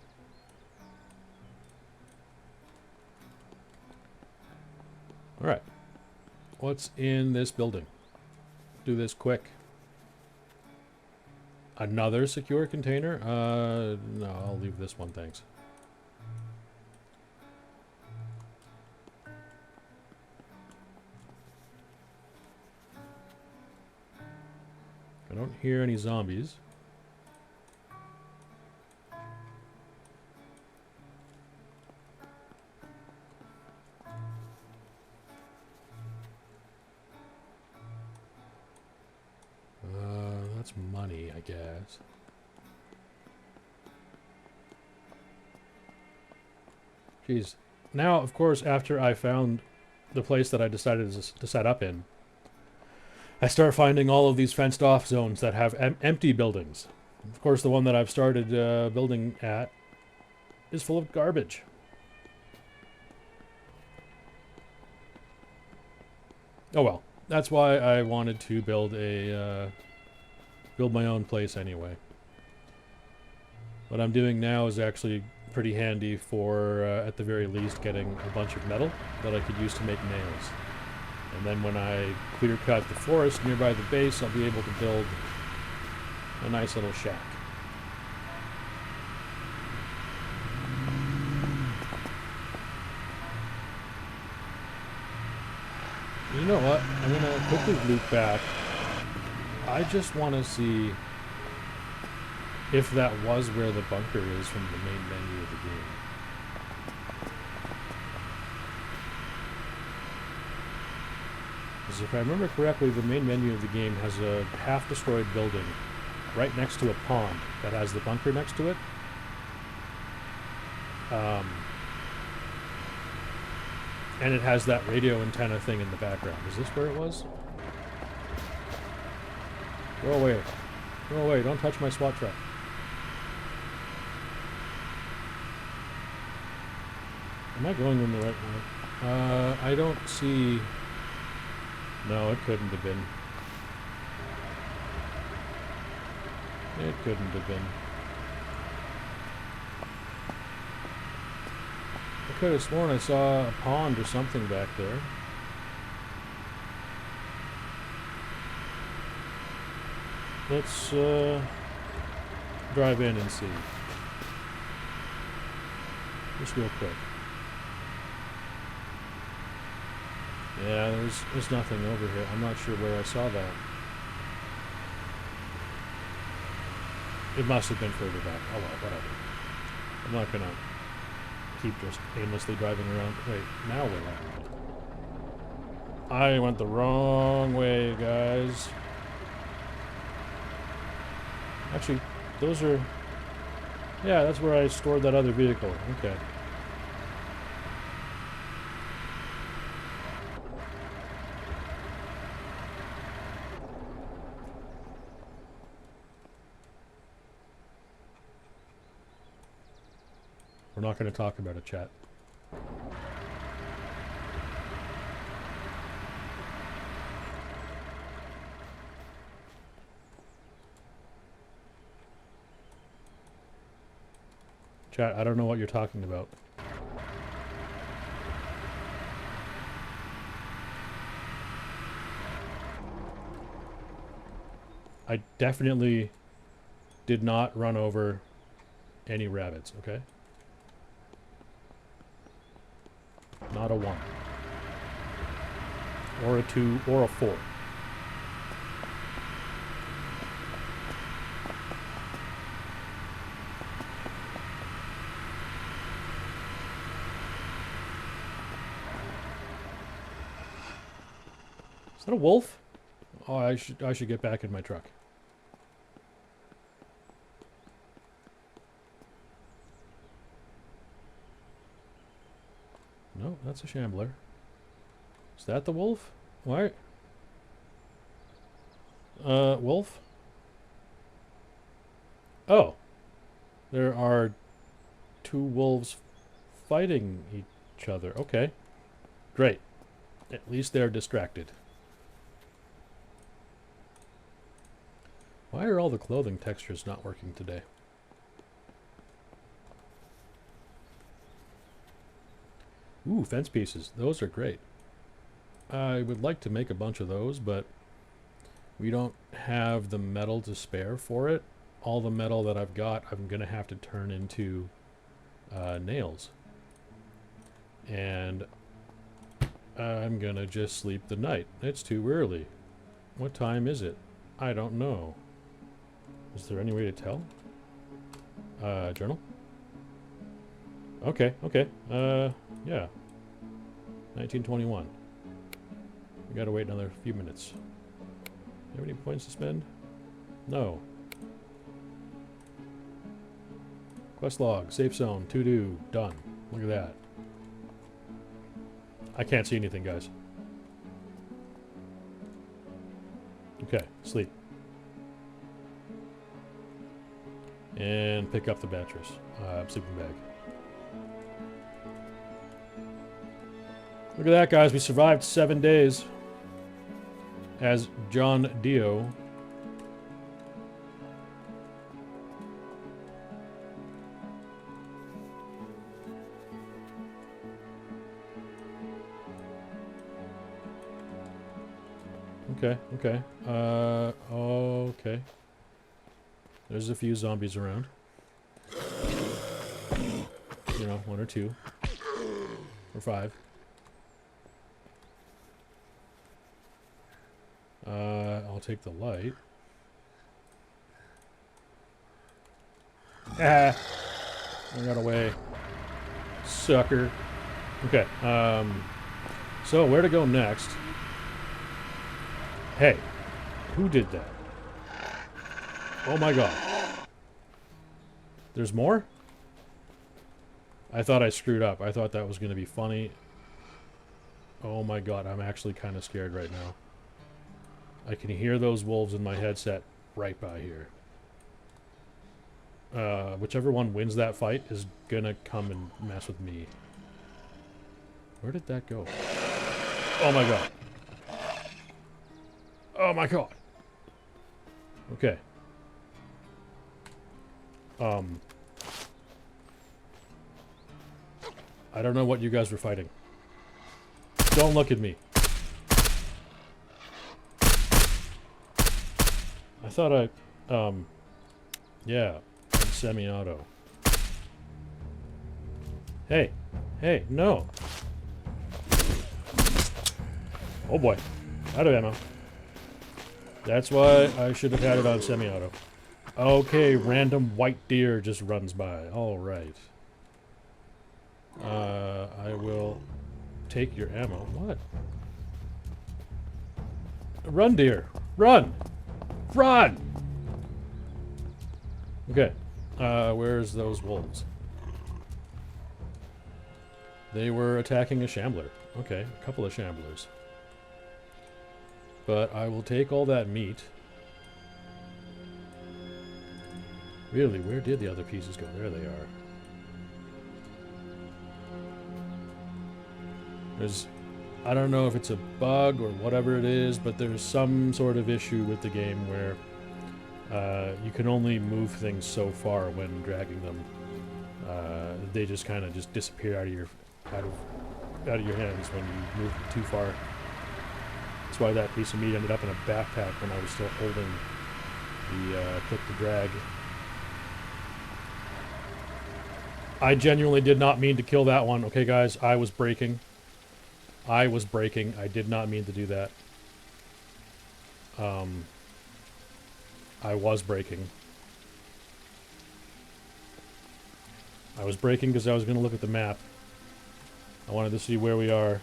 Alright. What's in this building? Do this quick. Another secure container? No, I'll leave this one, thanks. I don't hear any zombies. That's money, I guess. Jeez. Now, of course, after I found the place that I decided to set up in, I start finding all of these fenced off zones that have empty buildings. Of course, the one that I've started building at is full of garbage. Oh well, that's why I wanted to build my own place anyway. What I'm doing now is actually pretty handy for, at the very least, getting a bunch of metal that I could use to make nails. And then when I clear cut the forest nearby the base, I'll be able to build a nice little shack. You know what? I'm going to quickly loop back. I just want to see if that was where the bunker is from the main menu of the game. Because if I remember correctly, the main menu of the game has a half-destroyed building right next to a pond that has the bunker next to it. And it has that radio antenna thing in the background. Is this where it was? Go away. Go away. Don't touch my SWAT truck. Am I going in the right way? I don't see... No, it couldn't have been. It couldn't have been. I could have sworn I saw a pond or something back there. Let's drive in and see. Just real quick. Yeah, there's nothing over here. I'm not sure where I saw that. It must have been further back. Oh well, whatever. I'm not gonna keep just aimlessly driving around. Wait, now where am I? I went the wrong way, guys. Actually, those are... Yeah, that's where I stored that other vehicle. Okay. We're not going to talk about it, chat. Chat, I don't know what you're talking about. I definitely did not run over any rabbits, okay? Not a 1. Or a 2, or a 4. Is that a wolf? Oh, I should get back in my truck. No, that's a shambler. Is that the wolf? Why? Wolf? Oh. There are 2 wolves fighting each other. Okay. Great. At least they're distracted. Why are all the clothing textures not working today? Ooh, fence pieces. Those are great. I would like to make a bunch of those, but we don't have the metal to spare for it. All the metal that I've got, I'm going to have to turn into nails. And I'm going to just sleep the night. It's too early. What time is it? I don't know. Is there any way to tell? Journal? Okay, okay. Yeah. 1921. We gotta wait another few minutes. Do you have any points to spend? No. Quest log, safe zone, to do, done. Look at that. I can't see anything, guys. Okay, sleep. And pick up the mattress. Sleeping bag. Look at that, guys. We survived 7 days. As John DIO. Okay, okay. Okay. There's a few zombies around. You know, 1 or 2. Or 5. I'll take the light. Ah! I got away. Sucker. Okay, so where to go next? Hey, who did that? Oh my god. There's more? I thought I screwed up. I thought that was going to be funny. Oh my god, I'm actually kind of scared right now. I can hear those wolves in my headset right by here. Whichever one wins that fight is gonna come and mess with me. Where did that go? Oh my god. Oh my god. Okay. I don't know what you guys were fighting. Don't look at me. I thought yeah, semi-auto. Hey, hey, no. Oh boy, out of ammo. That's why I should have had it on semi-auto. Okay, random white deer just runs by. All right. I will take your ammo. What? Run, deer. Run! Run! Okay. Where's those wolves? They were attacking a shambler. Okay, a couple of shamblers. But I will take all that meat. Really, where did the other pieces go? There they are. There's... I don't know if it's a bug or whatever it is, but there's some sort of issue with the game where you can only move things so far when dragging them. They just kind of just disappear out of your hands when you move them too far. That's why that piece of meat ended up in a backpack when I was still holding the click to drag. I genuinely did not mean to kill that one. Okay, guys, I was braking. I was braking. I did not mean to do that. I was braking. I was braking because I was going to look at the map. I wanted to see where we are.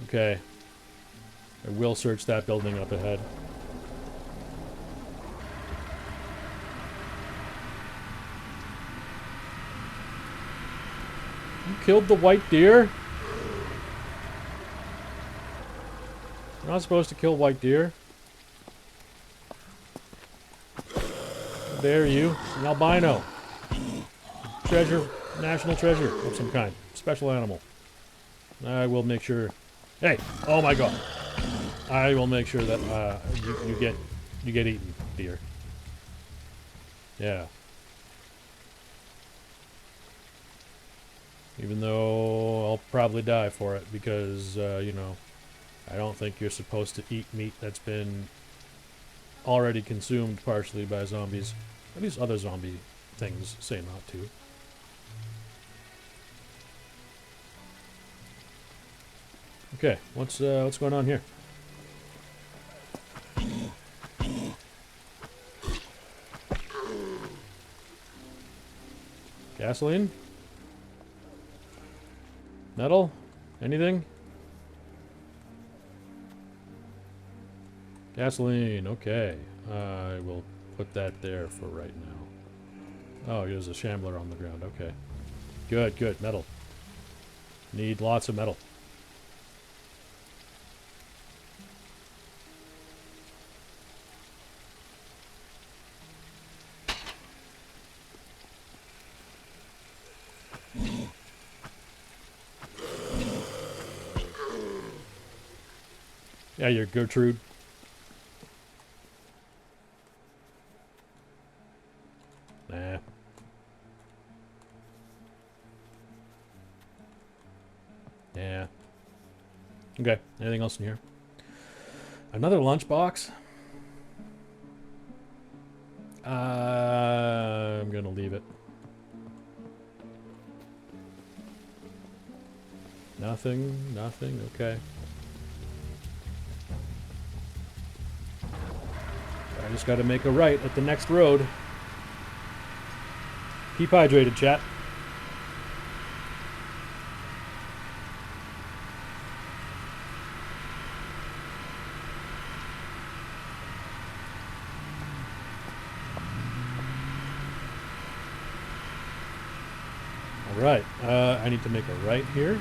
Okay. I will search that building up ahead. You killed the white deer? You're not supposed to kill white deer. How dare you? An albino. Treasure, national treasure of some kind. Special animal. I will make sure... Hey! Oh my god! I will make sure that you get You get eaten, dear. Yeah. Even though I'll probably die for it because, you know, I don't think you're supposed to eat meat that's been already consumed partially by zombies. At least other zombie things say not to. Okay, what's going on here? Gasoline? Metal? Anything? Gasoline, okay. I will put that there for right now. Oh, there's a shambler on the ground, okay. Good, good, metal. Need lots of metal. Yeah, you're Gertrude. Nah. Yeah. Okay, anything else in here? Another lunchbox? I'm gonna leave it. Nothing, nothing, okay. I just gotta make a right at the next road. Keep hydrated, chat. Alright, I need to make a right here.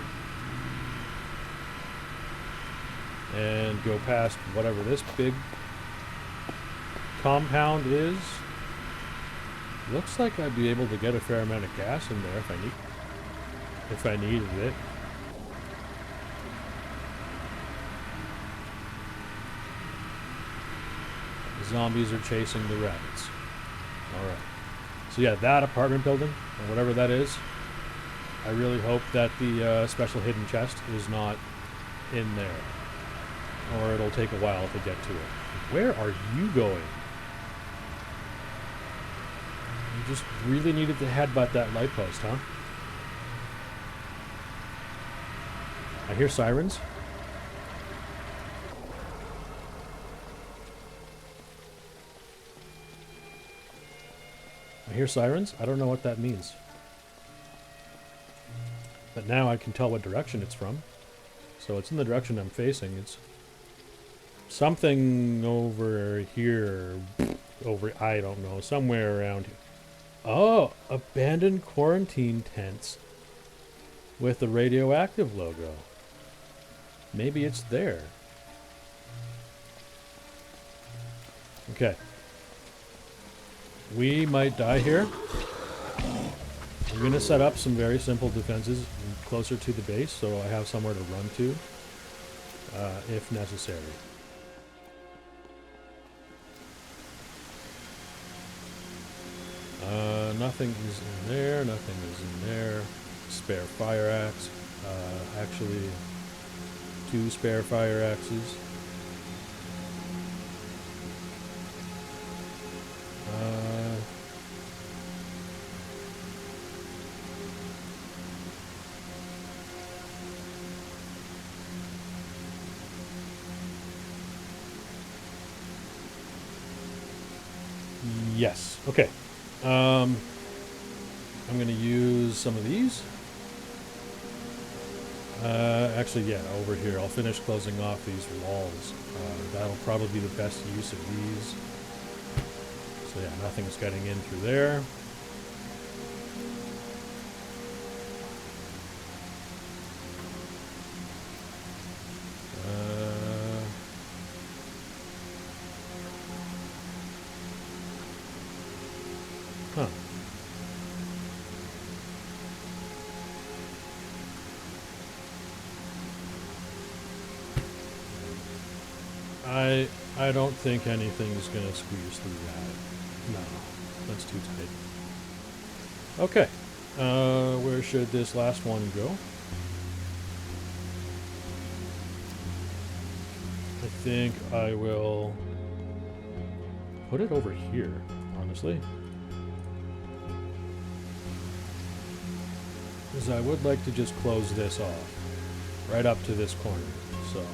And go past whatever this big compound is. Looks like I'd be able to get a fair amount of gas in there if I needed it. The zombies are chasing the rabbits. Alright. So yeah, that apartment building, or whatever that is, I really hope that the special hidden chest is not in there. Or it'll take a while to get to it. Where are you going? You just really needed to headbutt that light post, huh? I hear sirens. I hear sirens. I don't know what that means. But now I can tell what direction it's from. So it's in the direction I'm facing. It's something over here. I don't know. Somewhere around here. Oh, abandoned quarantine tents with the radioactive logo. Maybe it's there. Okay. We might die here. I'm going to set up some very simple defenses closer to the base so I have somewhere to run to if necessary. Nothing is in there, nothing is in there. Spare fire axe. Actually, 2 spare fire axes. Yes. Okay. I'm going to use some of these. Actually, yeah, over here. I'll finish closing off these walls. That'll probably be the best use of these. So yeah, nothing's getting in through there. Huh. I don't think anything's gonna squeeze through that. No, that's too tight. Okay, where should this last one go? I think I will put it over here, honestly. Because I would like to just close this off right up to this corner. So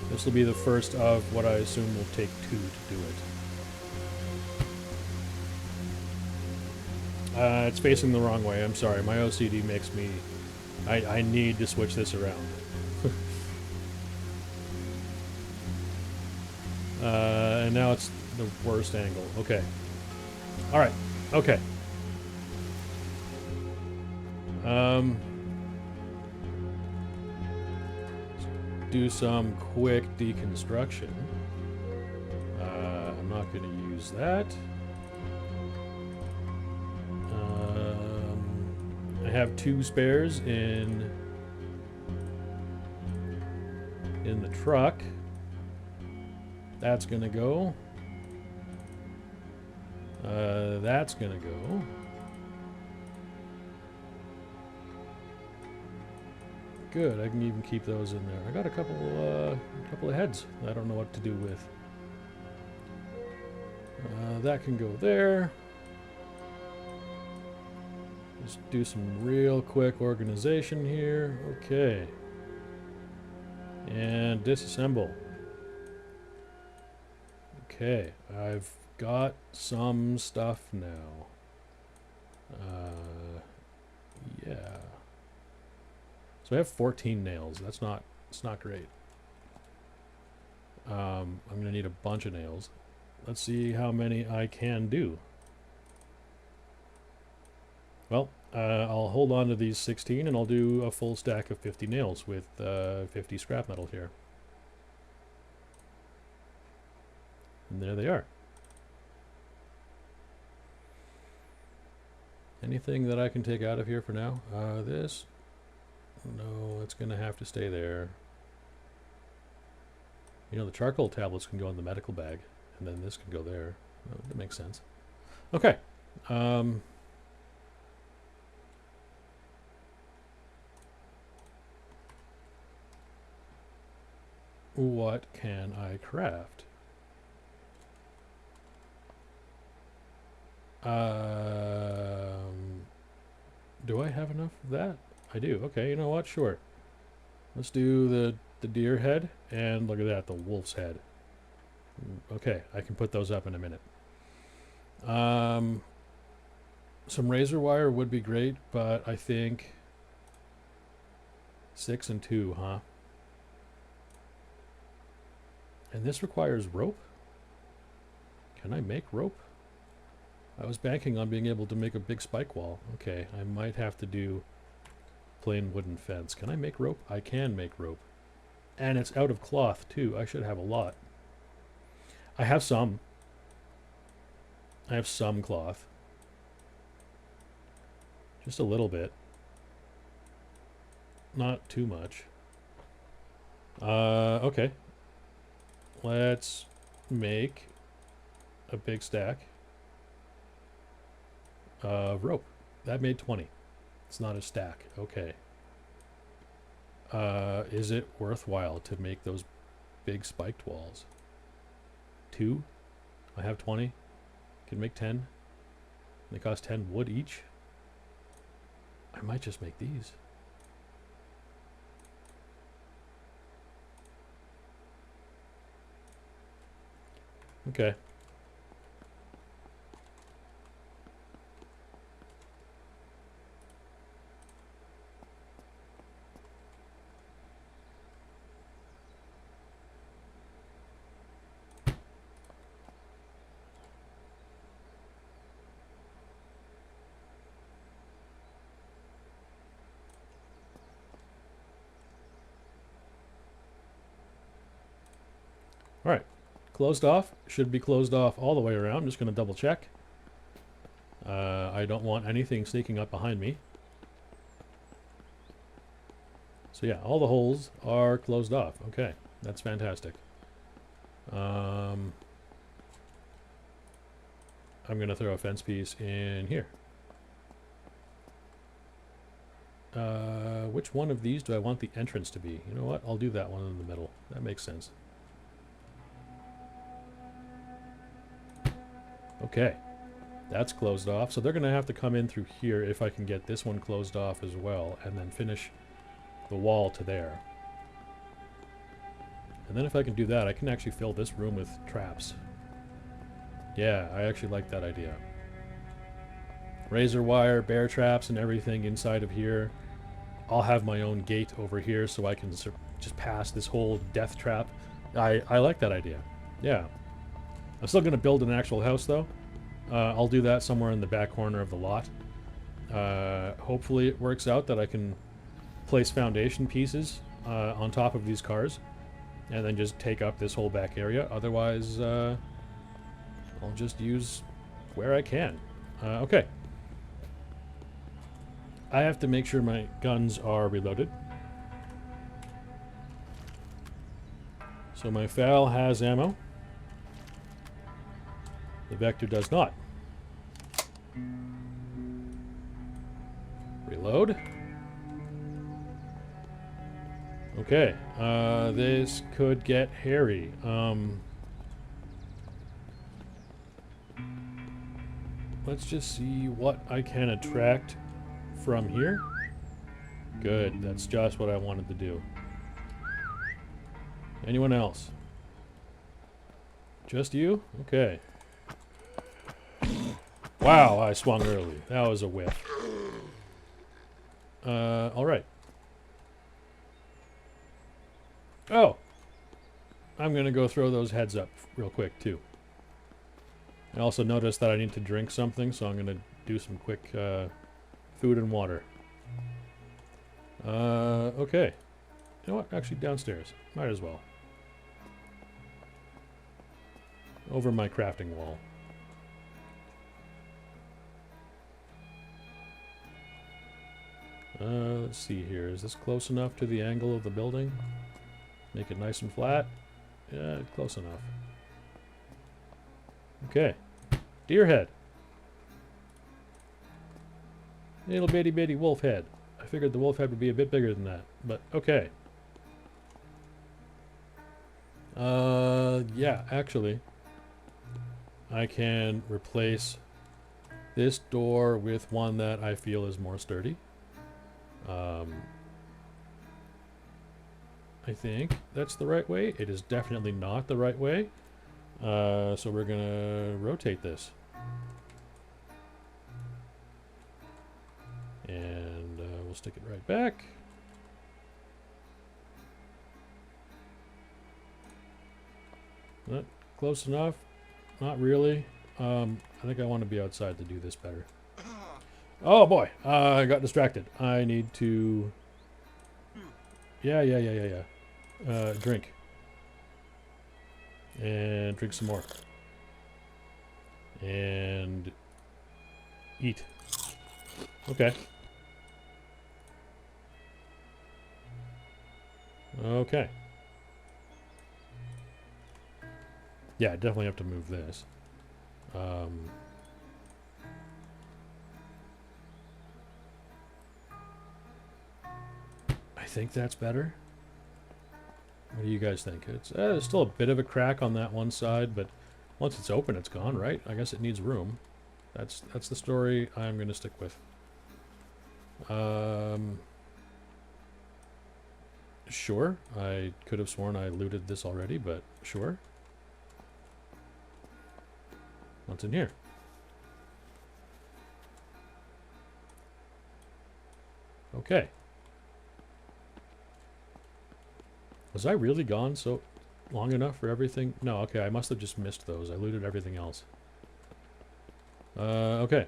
this will be the first of what I assume will take 2 to do it. It's facing the wrong way. I'm sorry. My OCD makes me... I need to switch this around. And now it's the worst angle. Okay. Alright. Okay. Do some quick deconstruction. I'm not going to use that. I have 2 spares in the truck. That's going to go. That's going to go. Good, I can even keep those in there. I got a couple of heads I don't know what to do with. That can go there. Just do some real quick organization here. Okay. And disassemble. Okay, I've got some stuff now. Yeah. So I have 14 nails. It's not great. I'm gonna need a bunch of nails. Let's see how many I can do. Well, I'll hold on to these 16 and I'll do a full stack of 50 nails with 50 scrap metal here. And there they are. Anything that I can take out of here for now? This? No, it's going to have to stay there. You know, the charcoal tablets can go in the medical bag, and then this can go there. Oh, that makes sense. Okay. What can I craft? Do I have enough of that? I do. Okay, you know what? Sure. Let's do the deer head, and look at that, the wolf's head. Okay, I can put those up in a minute. Some razor wire would be great, but I think 6 and 2, huh? And this requires rope? Can I make rope? I was banking on being able to make a big spike wall. Okay, I might have to do plain wooden fence. Can I make rope? I can make rope. And it's out of cloth, too. I should have a lot. I have some. I have some cloth. Just a little bit. Not too much. Okay. Let's make a big stack of rope. That made 20. It's not a stack. Okay. Is it worthwhile to make those big spiked walls? 2? I have 20. Can make 10. They cost 10 wood each. I might just make these. Okay. All right. Closed off. Should be closed off all the way around. I'm just going to double check. I don't want anything sneaking up behind me. So yeah, all the holes are closed off. Okay, that's fantastic. I'm going to throw a fence piece in here. Which one of these do I want the entrance to be? You know what? I'll do that one in the middle. That makes sense. Okay. That's closed off. So they're going to have to come in through here if I can get this one closed off as well, and then finish the wall to there. And then if I can do that, I can actually fill this room with traps. Yeah, I actually like that idea. Razor wire, bear traps, and everything inside of here. I'll have my own gate over here so I can just pass this whole death trap. I like that idea. Yeah. I'm still going to build an actual house, though. I'll do that somewhere in the back corner of the lot. Hopefully it works out that I can place foundation pieces on top of these cars and then just take up this whole back area. Otherwise, I'll just use where I can. Okay. I have to make sure my guns are reloaded. So my FAL has ammo. The Vector does not. Reload. Okay, this could get hairy. Let's just see what I can attract from here. Good, that's just what I wanted to do. Anyone else? Just you? Okay. Wow, I swung early. That was a whiff. Alright. Oh! I'm gonna go throw those heads up real quick, too. I also noticed that I need to drink something, so I'm gonna do some quick, food and water. Okay. You know what? Actually, downstairs. Might as well. Over my crafting wall. Let's see here. Is this close enough to the angle of the building? Make it nice and flat? Yeah, close enough. Okay. Deer head. Little bitty bitty wolf head. I figured the wolf head would be a bit bigger than that, but okay. Yeah, actually, I can replace this door with one that I feel is more sturdy. I think that's the right way. It is definitely not the right way. So we're gonna rotate this. And we'll stick it right back. Not close enough. Not really. I think I want to be outside to do this better. Oh boy, I got distracted. I need to... Yeah. Drink. And drink some more. And... eat. Okay. Okay. Yeah, I definitely have to move this. I think that's better. What do you guys think? It's there's still a bit of a crack on that one side, but once it's open, it's gone, right? I guess it needs room. That's the story I'm going to stick with. Sure. I could have sworn I looted this already, but sure. What's in here? Okay. Was I really gone so long enough for everything? No, okay, I must have just missed those. I looted everything else. Okay.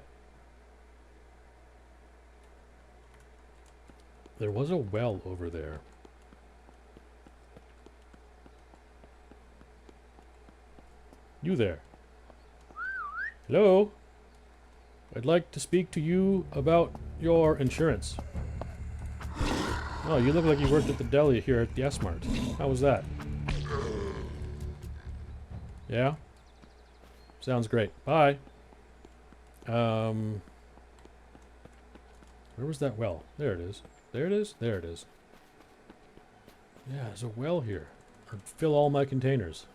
There was a well over there. You there. Hello? I'd like to speak to you about your insurance. Oh, you look like you worked at the deli here at the S-Mart. How was that? Yeah? Sounds great. Bye. Where was that well? There it is. There it is? There it is. Yeah, there's a well here. I'd fill all my containers.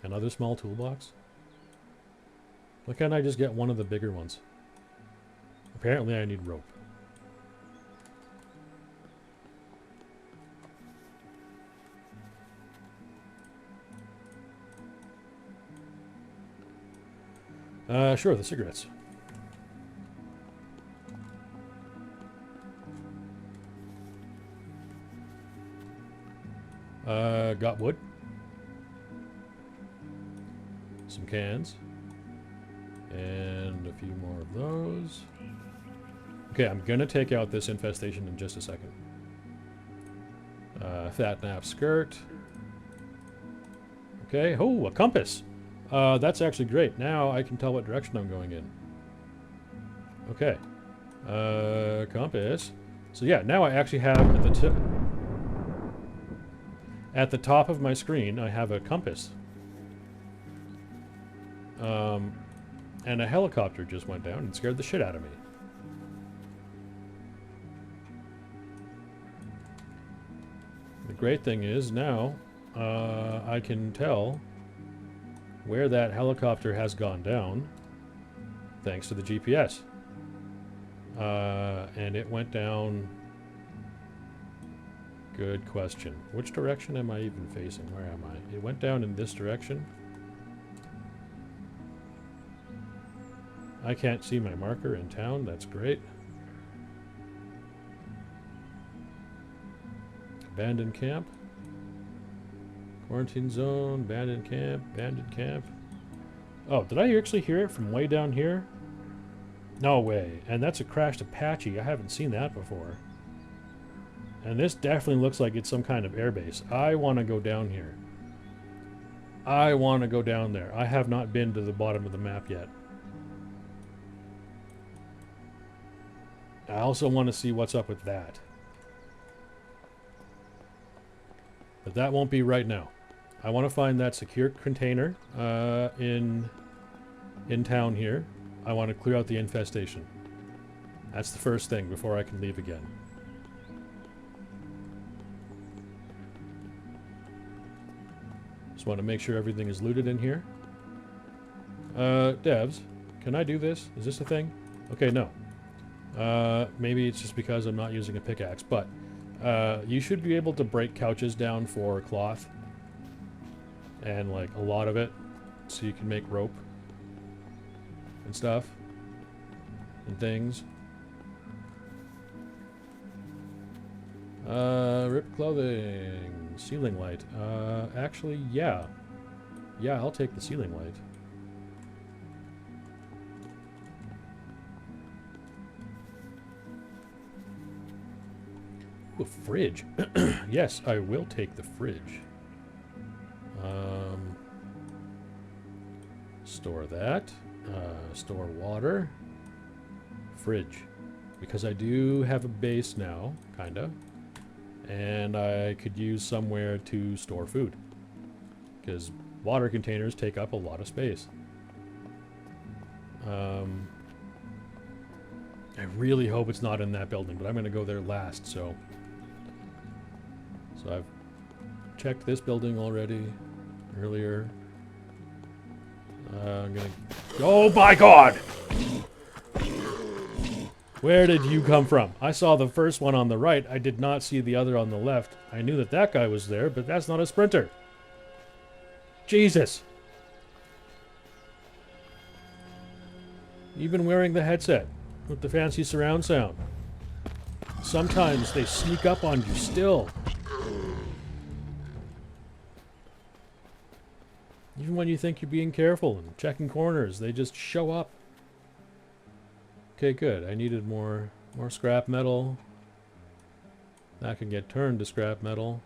Another small toolbox? Why can't I just get one of the bigger ones? Apparently I need rope. Sure, the cigarettes. Got wood. Some cans. And a few more of those. Okay, I'm gonna take out this infestation in just a second. Fat nap skirt. Okay, oh, a compass. That's actually great. Now I can tell what direction I'm going in. Okay. Compass. So yeah, now I actually have at the top of my screen, I have a compass. And a helicopter just went down and scared the shit out of me. The great thing is now, I can tell where that helicopter has gone down thanks to the GPS. And it went down... Good question. Which direction am I even facing? Where am I? It went down in this direction. I can't see my marker in town. That's great. Abandoned camp. Quarantine zone. Abandoned camp. Abandoned camp. Oh, did I actually hear it from way down here? No way. And that's a crashed Apache. I haven't seen that before. And this definitely looks like it's some kind of airbase. I want to go down here. I want to go down there. I have not been to the bottom of the map yet. I also want to see what's up with that. But that won't be right now. I want to find that secure container in town here. I want to clear out the infestation. That's the first thing before I can leave again. Just want to make sure everything is looted in here. Devs, can I do this? Is this a thing? Okay, no. Maybe it's just because I'm not using a pickaxe, but you should be able to break couches down for cloth. And like a lot of it, so you can make rope and stuff and things. Ripped clothing. Ceiling light. Actually, yeah. Yeah, I'll take the ceiling light. Ooh, a fridge. Yes, I will take the fridge. Store that. Store water. Fridge. Because I do have a base now, kinda. And I could use somewhere to store food. Because water containers take up a lot of space. I really hope it's not in that building, but I'm going to go there last, so... So I've checked this building already, earlier. I'm going to... Oh my god! Where did you come from? I saw the first one on the right. I did not see the other on the left. I knew that that guy was there, but that's not a sprinter. Jesus. Even wearing the headset with the fancy surround sound. Sometimes they sneak up on you still. Even when you think you're being careful and checking corners, they just show up. Okay, good. I needed more scrap metal. That can get turned to scrap metal.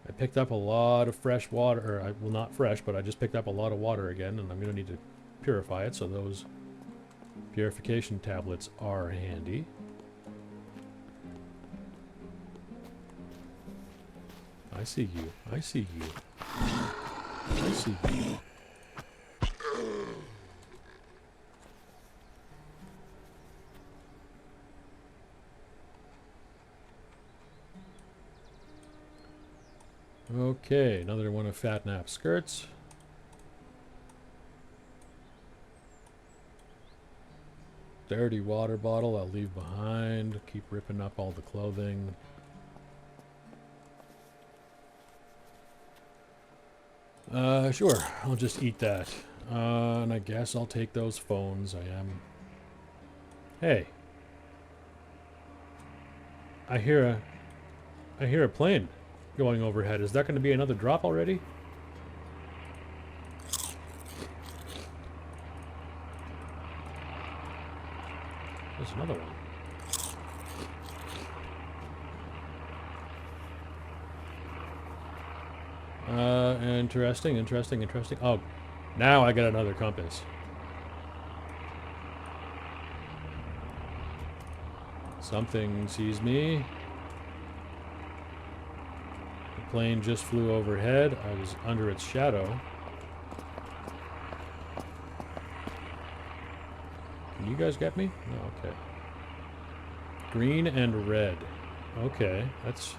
I picked up a lot of fresh water, or well, not fresh, but I just picked up a lot of water again, and I'm going to need to purify it, so those purification tablets are handy. see you. I see you. I see you. Okay, another one of Fat Nap's skirts. Dirty water bottle I'll leave behind. Keep ripping up all the clothing. Sure, I'll just eat that. And I guess I'll take those phones. Hey. I hear a plane going overhead. Is that going to be another drop already? There's another one. Interesting. Oh, now I get another compass. Something sees me. The plane just flew overhead. I was under its shadow. Can you guys get me? No, okay. Green and red. Okay, that's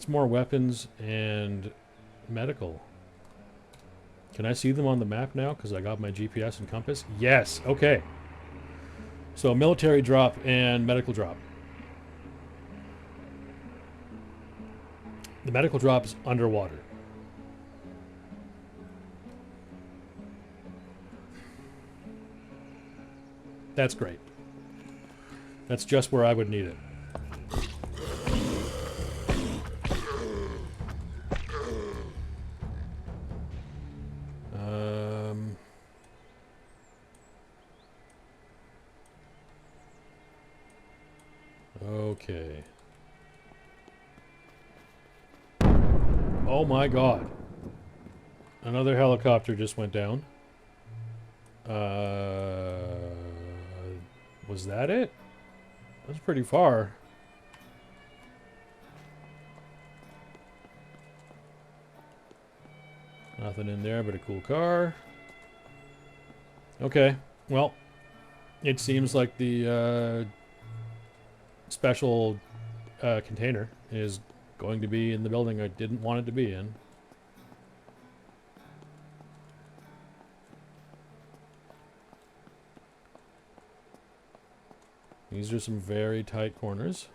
more weapons and medical. Can I see them on the map now? Because I got my GPS and compass? Yes, okay. So military drop and medical drop. The medical drop is underwater. That's great. That's just where I would need it. Okay. Oh my god. Another helicopter just went down. Was that it? That's pretty far. Nothing in there but a cool car. Okay, well, it seems like the special container is going to be in the building I didn't want it to be in. These are some very tight corners.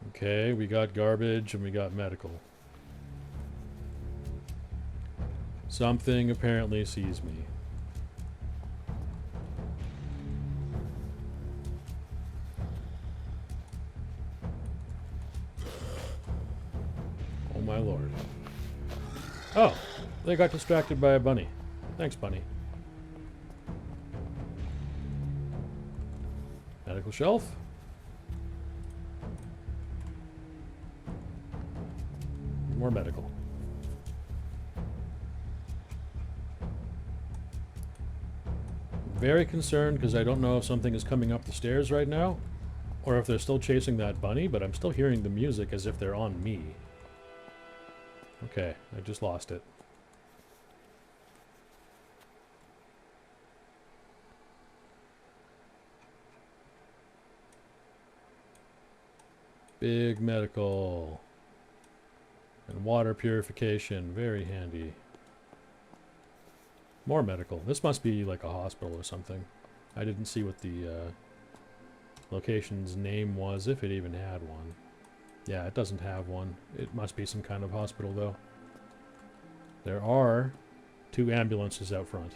Okay, we got garbage and we got medical. Something apparently sees me. Oh my lord. Oh, they got distracted by a bunny. Thanks, bunny. Medical shelf. More medical. Very concerned because I don't know if something is coming up the stairs right now or if they're still chasing that bunny, but I'm still hearing the music as if they're on me. Okay, I just lost it. Big medical. And water purification, very handy. More medical. This must be like a hospital or something. I didn't see what the location's name was, if it even had one. Yeah, it doesn't have one. It must be some kind of hospital, though. There are 2 ambulances out front.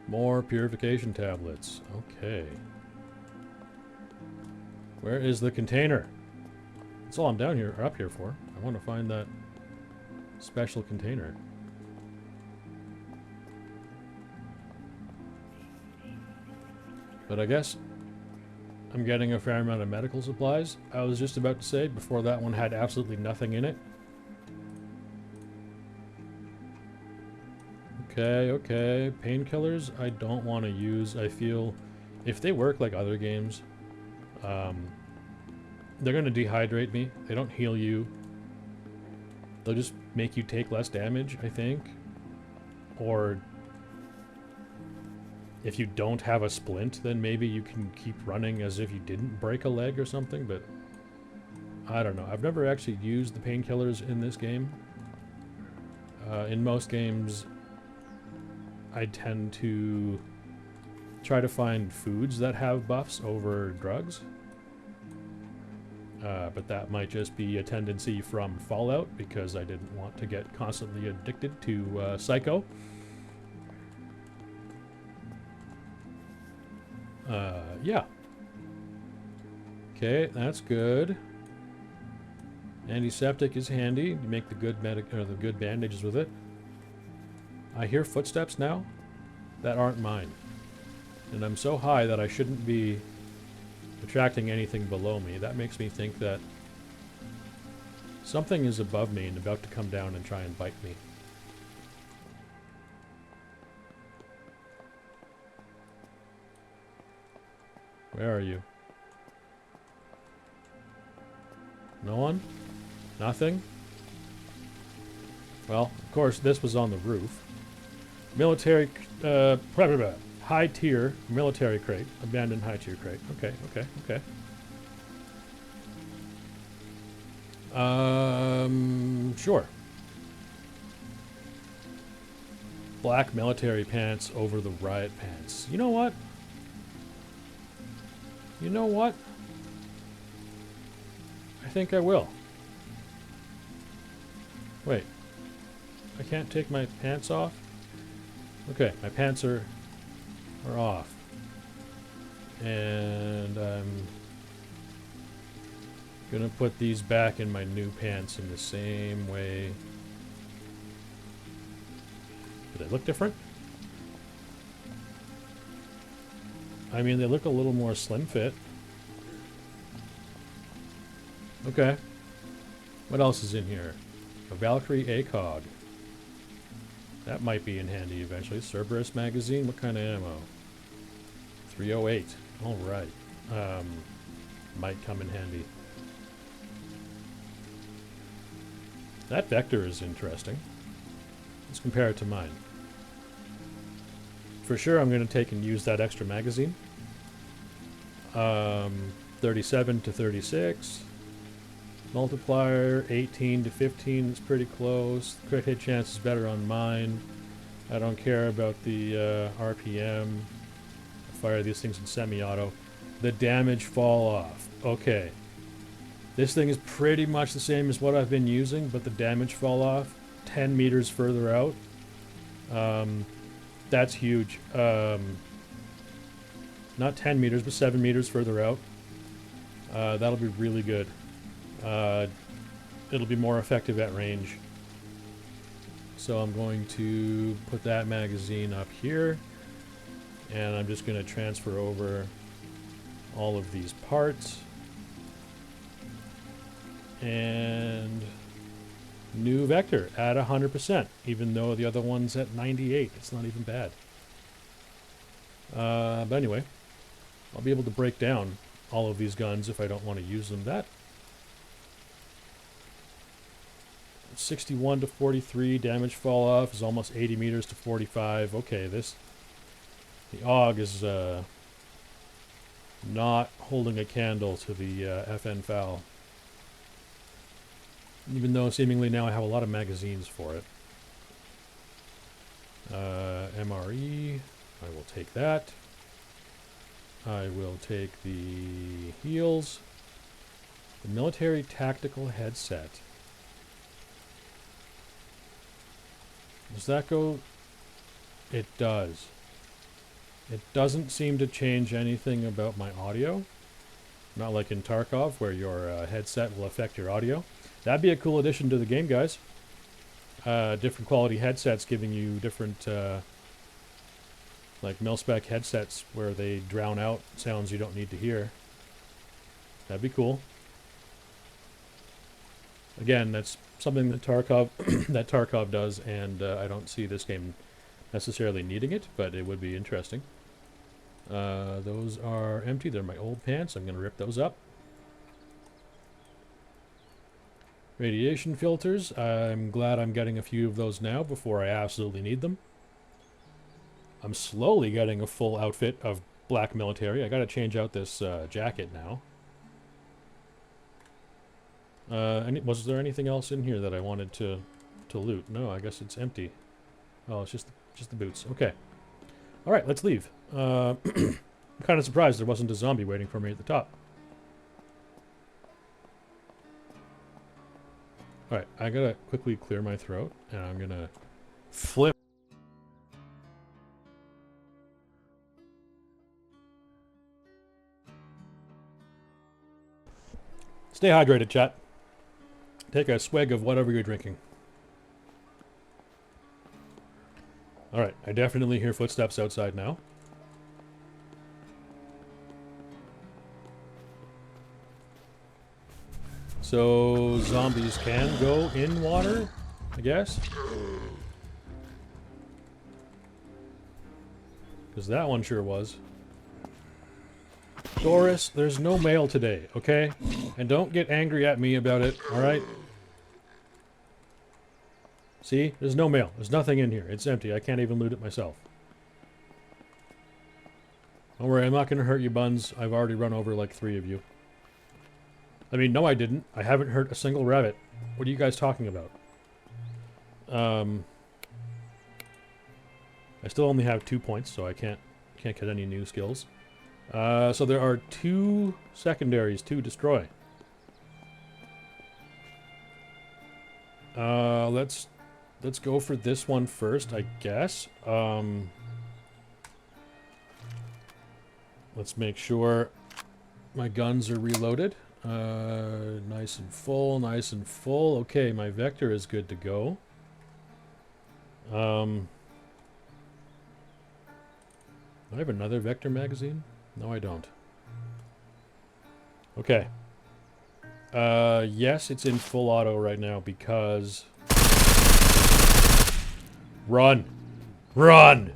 More purification tablets. Okay. Where is the container? That's all I'm down here, or up here for. I want to find that special container. But I guess I'm getting a fair amount of medical supplies. I was just about to say, before that one had absolutely nothing in it. Okay, okay. Painkillers I don't want to use. I feel if they work like other games, they're going to dehydrate me. They don't heal you. They'll just make you take less damage, I think. Or if you don't have a splint, then maybe you can keep running as if you didn't break a leg or something, but I don't know. I've never actually used the painkillers in this game. In most games, I tend to try to find foods that have buffs over drugs. But that might just be a tendency from Fallout, because I didn't want to get constantly addicted to Psycho. Yeah. Okay, that's good. Antiseptic is handy. You make the good the good bandages with it. I hear footsteps now that aren't mine. And I'm so high that I shouldn't be attracting anything below me. That makes me think that something is above me and about to come down and try and bite me. Where are you? No one? Nothing? Well, of course, this was on the roof. Military, high tier military crate. Abandoned high tier crate. Okay, okay, okay. Sure. Black military pants over the riot pants. You know what? You know what? I think I will. Wait. I can't take my pants off? Okay, my pants are off. And I'm gonna put these back in my new pants in the same way. Do they look different? I mean, they look a little more slim fit. Okay. What else is in here? A Valkyrie ACOG. That might be in handy eventually. Cerberus magazine. What kind of ammo? 308. Alright. Might come in handy. That vector is interesting. Let's compare it to mine. For sure I'm going to take and use that extra magazine. 37 to 36. Multiplier 18 to 15 is pretty close. Crit hit chance is better on mine. I don't care about the RPM. I fire these things in semi-auto. The damage fall off. Okay. This thing is pretty much the same as what I've been using, but the damage fall off 10 meters further out. That's huge. Not 10 meters, but 7 meters further out. That'll be really good. It'll be more effective at range. So I'm going to put that magazine up here, and I'm just going to transfer over all of these parts. And new vector at 100%, even though the other one's at 98. It's not even bad. But anyway, I'll be able to break down all of these guns if I don't want to use them. That 61 to 43 damage fall off is almost 80 meters to 45. Okay, the AUG is not holding a candle to the FN FAL. Even though seemingly now I have a lot of magazines for it. MRE, I will take that. I will take the heals. The military tactical headset. Does that go? It does. It doesn't seem to change anything about my audio. Not like in Tarkov, where your headset will affect your audio. That'd be a cool addition to the game, guys. Different quality headsets giving you different, like mil-spec headsets where they drown out sounds you don't need to hear. That'd be cool. Again, that's something that Tarkov that Tarkov does, and I don't see this game necessarily needing it, but it would be interesting. Those are empty. They're my old pants. I'm going to rip those up. Radiation filters. I'm glad I'm getting a few of those now before I absolutely need them. I'm slowly getting a full outfit of black military. I got to change out this jacket now. Was there anything else in here that I wanted to loot? No, I guess it's empty. Oh, it's just the boots. Okay. All right, let's leave. I'm kind of surprised there wasn't a zombie waiting for me at the top. All right, I gotta quickly clear my throat, and I'm gonna flip. Stay hydrated, chat. Take a swig of whatever you're drinking. All right, I definitely hear footsteps outside now. So zombies can go in water, I guess. Because that one sure was. Doris, there's no mail today, okay? And don't get angry at me about it, alright? See? There's no mail. There's nothing in here. It's empty. I can't even loot it myself. Don't worry, I'm not going to hurt you, Buns. I've already run over like 3 of you. I mean, no I didn't. I haven't hurt a single rabbit. What are you guys talking about? I still only have 2 points, so I can't get any new skills. So there are 2 secondaries to destroy. Let's go for this one first, I guess. Let's make sure my guns are reloaded. Nice and full, nice and full. Okay, my Vector is good to go. Do I have another Vector magazine? No, I don't. Okay. Yes, it's in full auto right now because... Run! Run!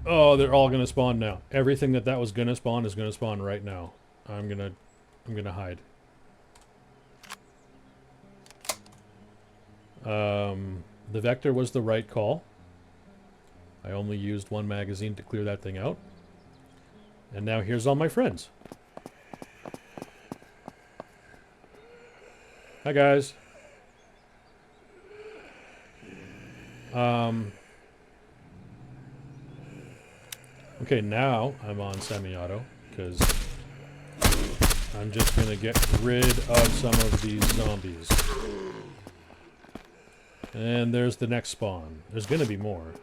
Oh, they're all gonna spawn now. Everything that was gonna spawn is gonna spawn right now. I'm gonna hide. The Vector was the right call. I only used 1 magazine to clear that thing out. And now here's all my friends. Hi, guys. Okay, now I'm on semi-auto, because I'm just going to get rid of some of these zombies. And there's the next spawn. There's going to be more.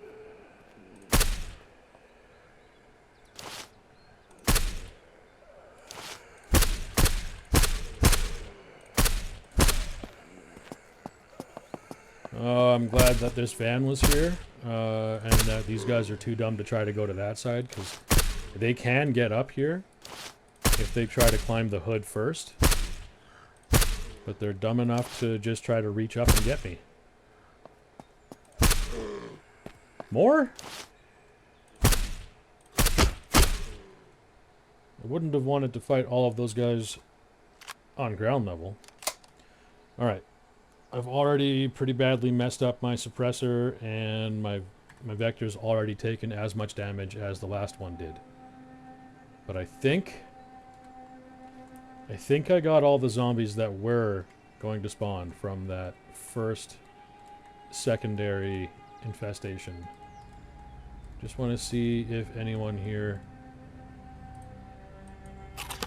I'm glad that this van was here, and that these guys are too dumb to try to go to that side, because they can get up here if they try to climb the hood first. But they're dumb enough to just try to reach up and get me. More? I wouldn't have wanted to fight all of those guys on ground level. Alright. I've already pretty badly messed up my suppressor, and my Vector's already taken as much damage as the last one did. But I think I got all the zombies that were going to spawn from that first secondary infestation. Just want to see if anyone here...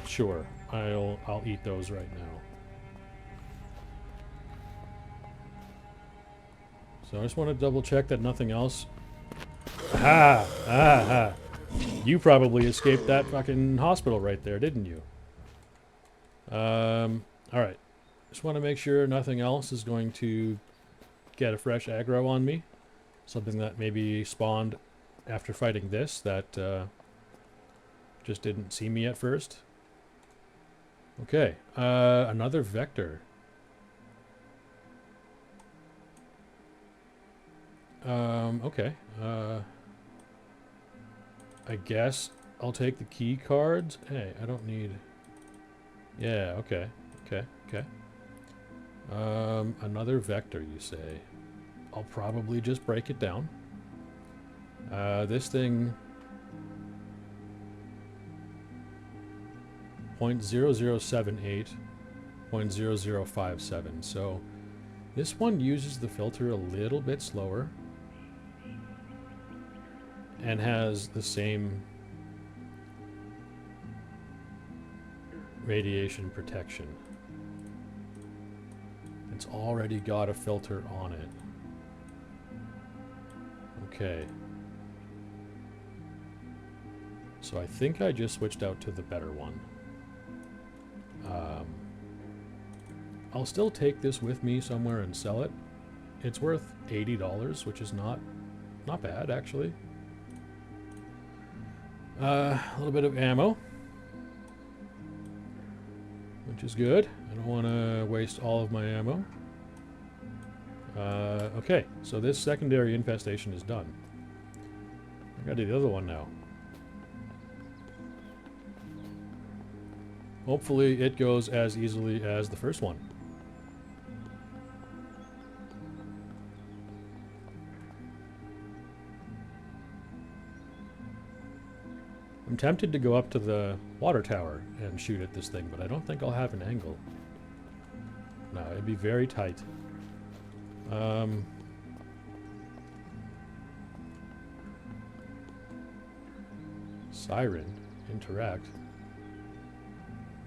Sure, I'll eat those right now. So I just want to double check that nothing else... Ha! Ah! You probably escaped that fucking hospital right there, didn't you? Alright. Just want to make sure nothing else is going to get a fresh aggro on me. Something that maybe spawned after fighting this that just didn't see me at first. Okay. Another Vector. Okay. I guess I'll take the key cards. Hey, I don't need... Yeah, okay. Okay, okay. Another vector, you say. I'll probably just break it down. This thing... 0.0078, 0.0057. So this one uses the filter a little bit slower and has the same radiation protection. It's already got a filter on it. Okay. So I think I just switched out to the better one. I'll still take this with me somewhere and sell it. It's worth $80, which is not bad, actually. A little bit of ammo, which is good. I don't want to waste all of my ammo. Okay, so this secondary infestation is done. I gotta do the other one now. Hopefully it goes as easily as the first one. I'm tempted to go up to the water tower and shoot at this thing, but I don't think I'll have an angle. No, it'd be very tight. Siren. Interact.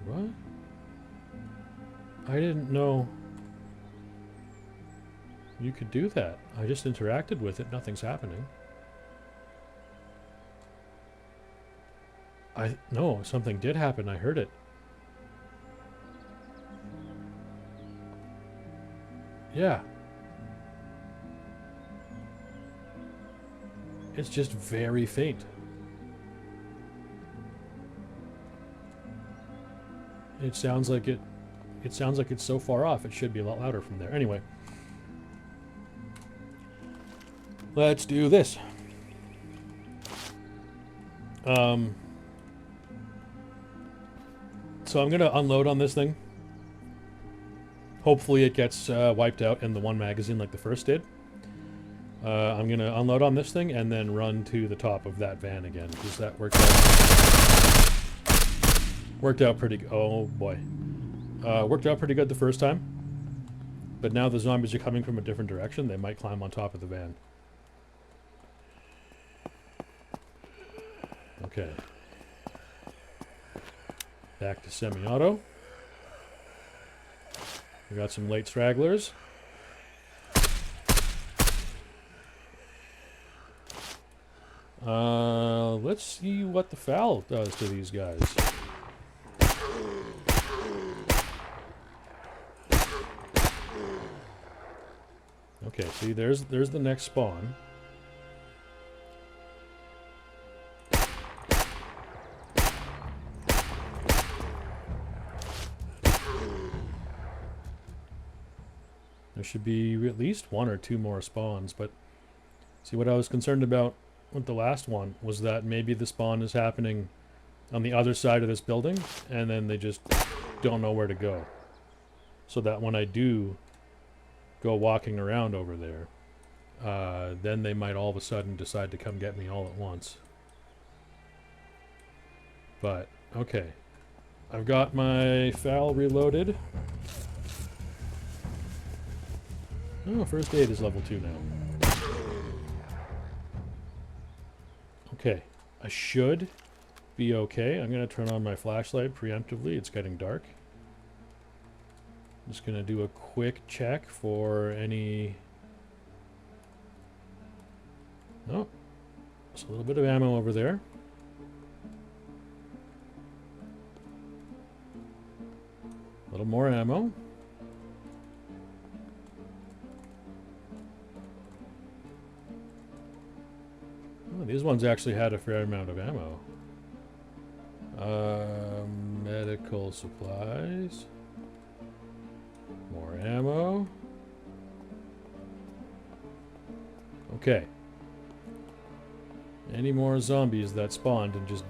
What? I didn't know you could do that. I just interacted with it. Nothing's happening. No, something did happen. I heard it. Yeah. It's just very faint. It sounds like it's so far off. It should be a lot louder from there. Anyway. Let's do this. So I'm going to unload on this thing. Hopefully it gets wiped out in the one magazine like the first did. I'm going to unload on this thing and then run to the top of that van again, because that worked out pretty good. Oh boy. Worked out pretty good the first time. But now the zombies are coming from a different direction. They might climb on top of the van. Okay. Back to semi-auto. We got some late stragglers. Let's see what the FAL does to these guys. Okay, see, there's the next spawn. There should be at least one or two more spawns, but see, what I was concerned about with the last one was that maybe the spawn is happening on the other side of this building, and then they just don't know where to go. So that when I do go walking around over there, then they might all of a sudden decide to come get me all at once. But, okay. I've got my FAL reloaded. Oh, first aid is level 2 now. Okay. I should be okay. I'm going to turn on my flashlight preemptively. It's getting dark. I'm just going to do a quick check for any... Oh. There's a little bit of ammo over there. A little more ammo. Oh, these ones actually had a fair amount of ammo. Medical supplies. More ammo. Okay. Any more zombies that spawned and just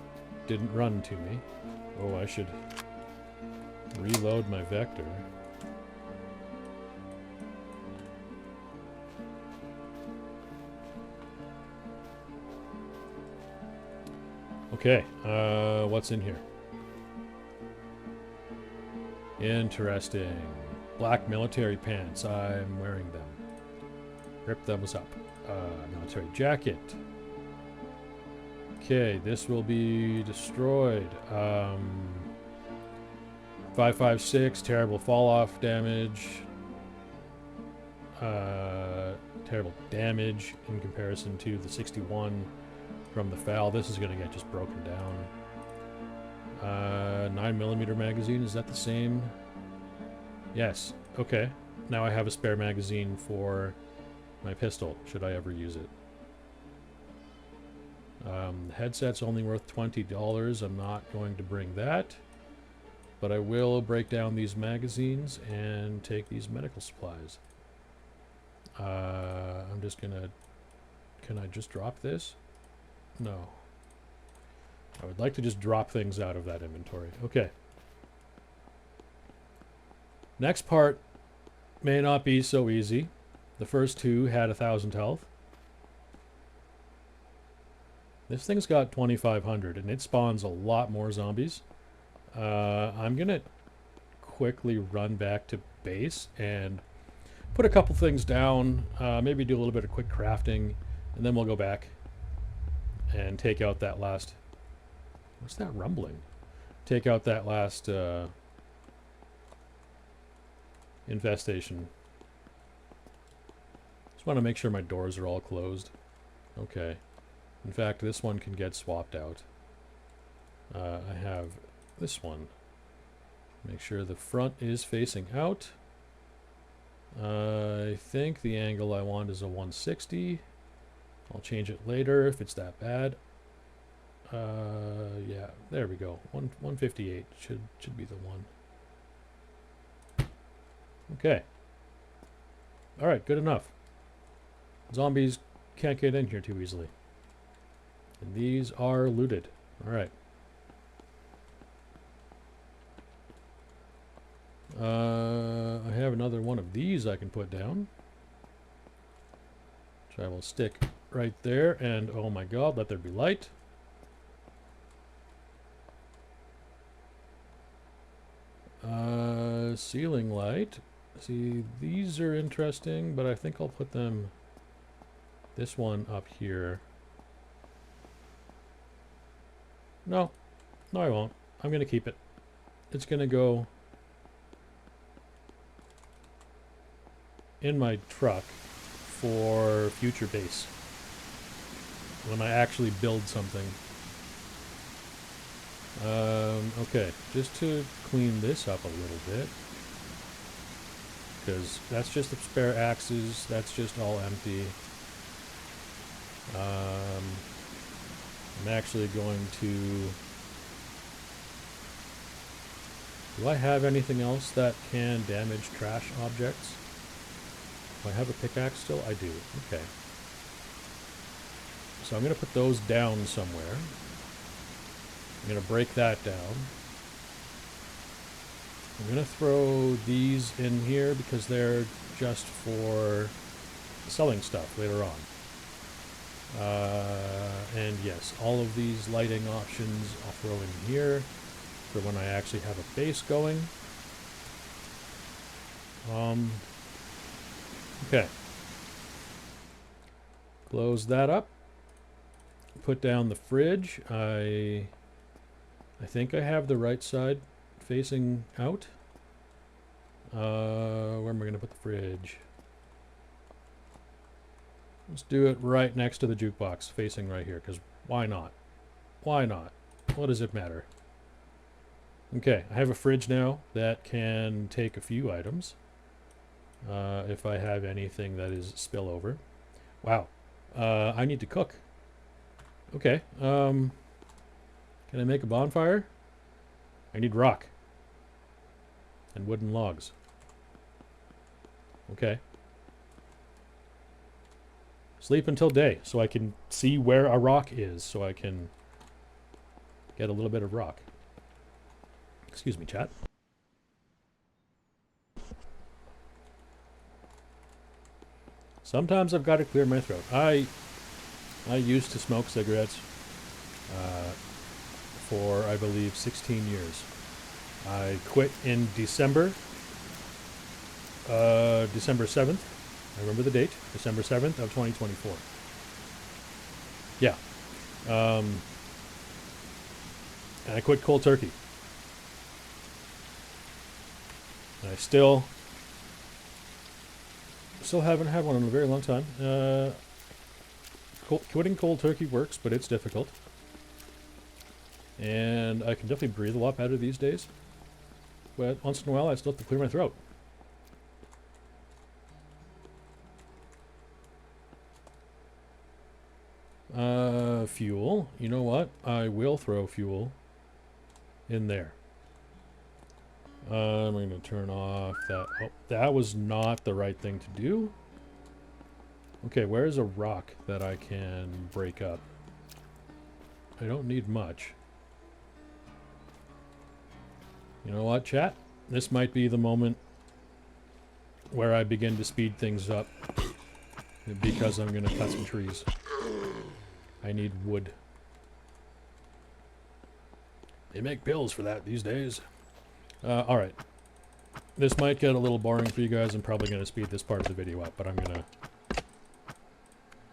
didn't run to me. Oh, I should reload my vector. Okay, what's in here? Interesting. Black military pants. I'm wearing them. Rip those up. Military jacket. Okay, this will be destroyed. 556, terrible fall-off damage. Terrible damage in comparison to the 61 from the FAL. This is going to get just broken down. 9mm magazine, is that the same? Yes. Okay. Now I have a spare magazine for my pistol, should I ever use it. The headset's only worth $20. I'm not going to bring that. But I will break down these magazines and take these medical supplies. I'm just gonna... Can I just drop this? No. I would like to just drop things out of that inventory. Okay. Next part may not be so easy. The first two had 1,000 health. This thing's got 2,500 and it spawns a lot more zombies. I'm gonna quickly run back to base and put a couple things down, maybe do a little bit of quick crafting, and then we'll go back and take out that last... What's that rumbling? Take out that last infestation. Just want to make sure my doors are all closed. Okay. In fact, this one can get swapped out. I have this one. Make sure the front is facing out. I think the angle I want is a 160. I'll change it later if it's that bad. Yeah, there we go. 158 should be the one. Okay. Alright, good enough. Zombies can't get in here too easily. And these are looted. Alright. I have another one of these I can put down. Which I will stick right there. And oh my god, let there be light. Ceiling light. See, these are interesting, but I think I'll put them... This one up here. No. No, I won't. I'm going to keep it. It's going to go in my truck for future base. When I actually build something. Okay, just to clean this up a little bit. Because that's just the spare axes. That's just all empty. I'm actually going to... Do I have anything else that can damage trash objects? Do I have a pickaxe still? I do. Okay. So I'm going to put those down somewhere. I'm going to break that down. I'm going to throw these in here because they're just for selling stuff later on. And yes, all of these lighting options I'll throw in here for when I actually have a base going. Okay. Close that up. Put down the fridge. I think I have the right side facing out. Where am I going to put the fridge? Let's do it right next to the jukebox, facing right here, because why not? Why not? What does it matter? Okay, I have a fridge now that can take a few items. If I have anything that is spillover. Wow. I need to cook. Okay. Can I make a bonfire? I need rock. And wooden logs. Okay. So sleep until day so I can see where a rock is, so I can get a little bit of rock. Excuse me, chat. Sometimes I've got to clear my throat. I used to smoke cigarettes for, I believe, 16 years. I quit in December 7th. I remember the date, December 7th of 2024. Yeah. And I quit cold turkey. And I still haven't had one in a very long time. Quitting cold turkey works, but it's difficult. And I can definitely breathe a lot better these days. But once in a while, I still have to clear my throat. Fuel. You know what? I will throw fuel in there. I'm going to turn off that. Oh, that was not the right thing to do. Okay, where's a rock that I can break up? I don't need much. You know what, chat? This might be the moment where I begin to speed things up. Because I'm going to cut some trees. I need wood. They make pills for that these days. Alright. This might get a little boring for you guys. I'm probably going to speed this part of the video up, but I'm going to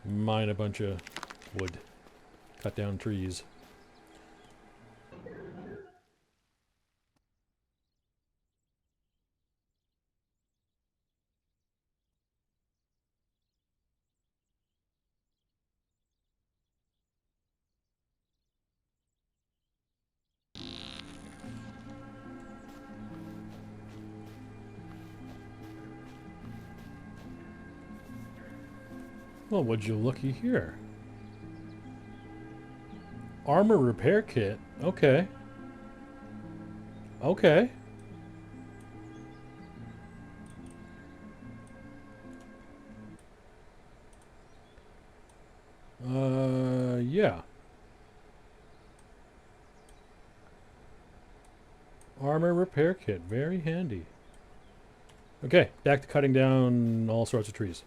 mine a bunch of wood. Cut down trees. Well, would you looky here? Armor repair kit. Okay. Okay. Yeah. Armor repair kit. Very handy. Okay, back to cutting down all sorts of trees.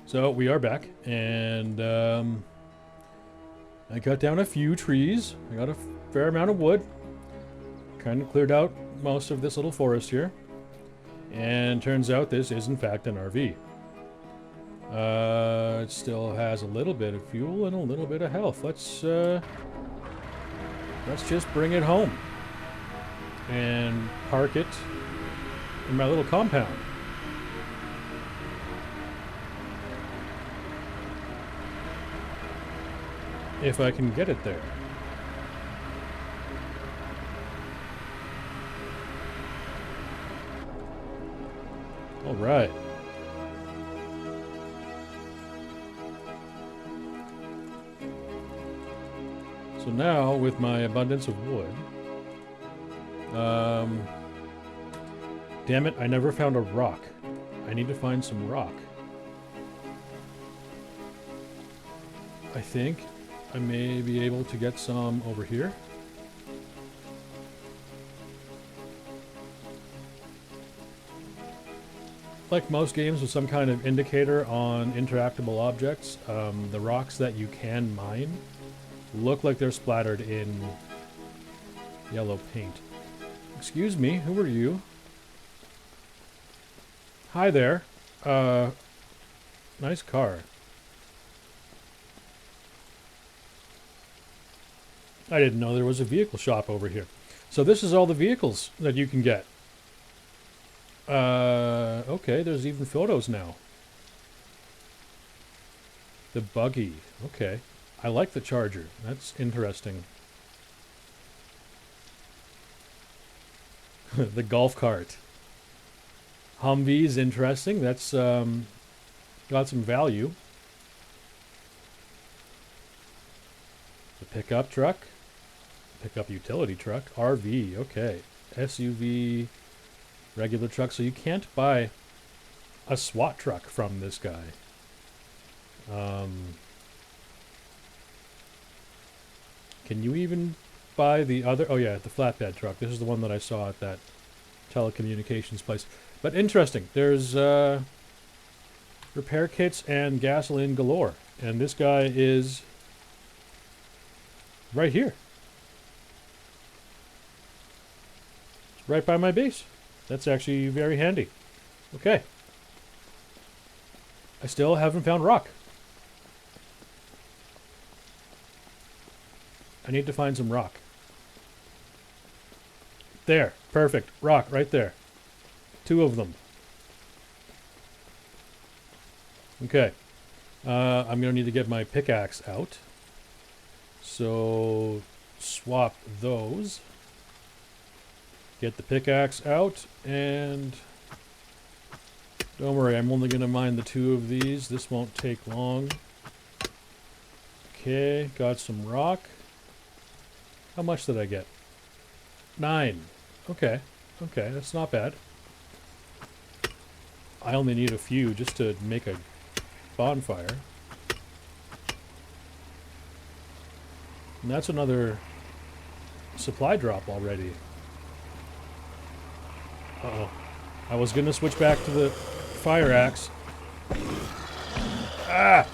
So we are back, and I cut down a few trees. I got a fair amount of wood. Kind of cleared out most of this little forest here. And turns out this is in fact an RV. It still has a little bit of fuel and a little bit of health. Let's just bring it home and park it in my little compound. If I can get it there. All right. So now, with my abundance of wood, damn it, I never found a rock. I need to find some rock. I think I may be able to get some over here. Like most games with some kind of indicator on interactable objects, the rocks that you can mine look like they're splattered in yellow paint. Excuse me, who are you? Hi there. Nice car. I didn't know there was a vehicle shop over here. So this is all the vehicles that you can get. Okay, there's even photos now. The buggy. Okay. I like the Charger. That's interesting. The golf cart. Humvee's interesting. That's got some value. The pickup truck. Pickup utility truck. RV. Okay. SUV. Regular truck. So you can't buy a SWAT truck from this guy. Can you even buy the other? Oh yeah, the flatbed truck. This is the one that I saw at that telecommunications place. But interesting. There's repair kits and gasoline galore. And this guy is right here. It's right by my base. That's actually very handy. Okay. I still haven't found rock. I need to find some rock. There. Perfect. Rock right there. 2 of them. Okay. I'm going to need to get my pickaxe out. So, swap those. Get the pickaxe out, and don't worry, I'm only going to mine the 2 of these. This won't take long. Okay, got some rock. How much did I get? 9. Okay, okay, that's not bad. I only need a few just to make a bonfire. And that's another supply drop already. Uh-oh. I was gonna switch back to the fire axe. Ah!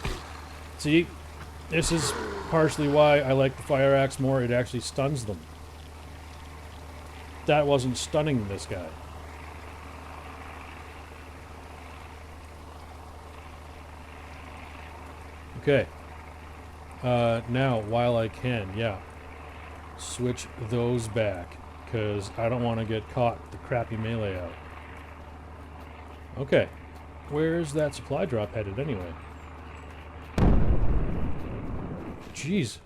See? This is partially why I like the fire axe more. It actually stuns them. That wasn't stunning this guy. Okay. Now, while I can, yeah. Switch those back. Because I don't want to get caught with the crappy melee out. Okay. Where's that supply drop headed anyway? Jeez.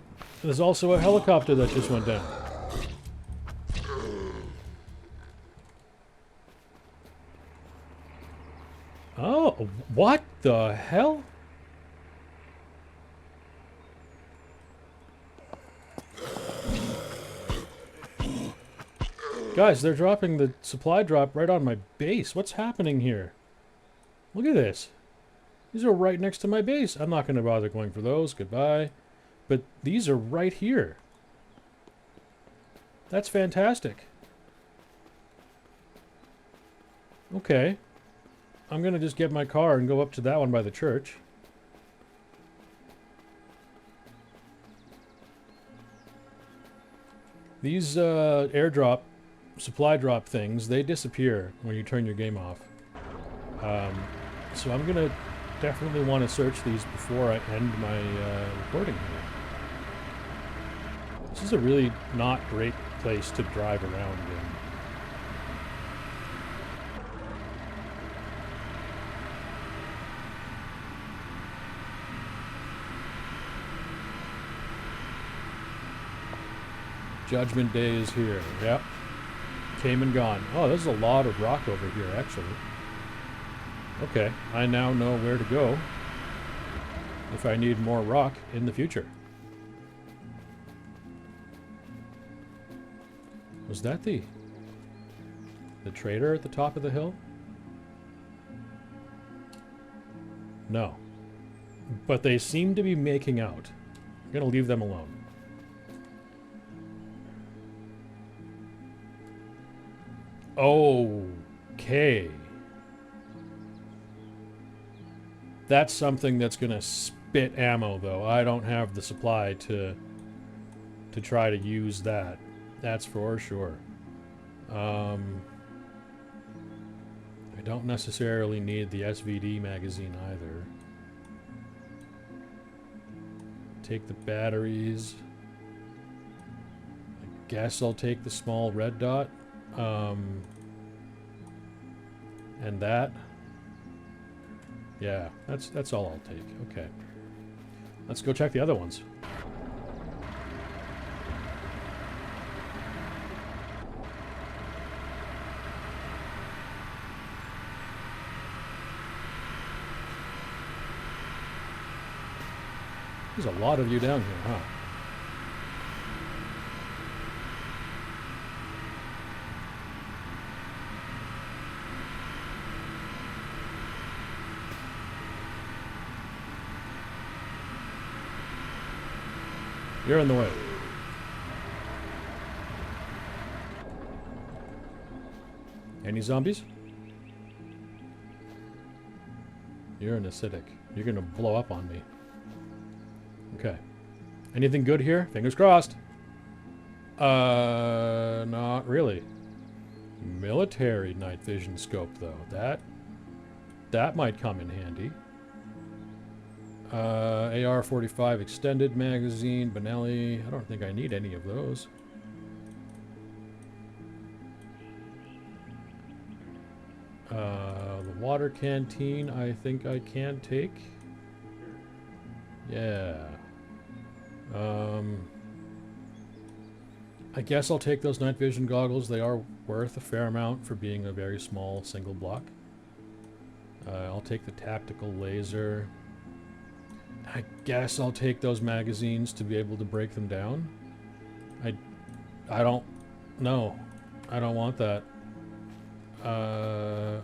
There's also a helicopter that just went down. Oh, what the hell? Guys, they're dropping the supply drop right on my base. What's happening here? Look at this. These are right next to my base. I'm not going to bother going for those. Goodbye. But these are right here. That's fantastic. Okay. I'm going to just get my car and go up to that one by the church. These airdrop, supply drop things, they disappear when you turn your game off. So I'm going to definitely want to search these before I end my recording here. This is a really not great place to drive around in. Judgment Day is here. Yep. Came and gone. Oh, there's a lot of rock over here, actually. Okay, I now know where to go if I need more rock in the future. Was that the trader at the top of the hill? No. But they seem to be making out. I'm gonna leave them alone. Okay. That's something that's gonna spit ammo, though. I don't have the supply to try to use that. That's for sure. I don't necessarily need the SVD magazine either. Take the batteries. I guess I'll take the small red dot. And that. Yeah, that's all I'll take. Okay. Let's go check the other ones. There's a lot of you down here, huh? You're in the way. Any zombies? You're an acidic. You're gonna blow up on me. Okay. Anything good here? Fingers crossed. Not really. Military night vision scope, though. That might come in handy. AR-45 extended magazine, Benelli. I don't think I need any of those. The water canteen, I think I can take. Yeah. I guess I'll take those night vision goggles. They are worth a fair amount for being a very small single block. I'll take the tactical laser. I guess I'll take those magazines to be able to break them down. I don't... No. I don't want that.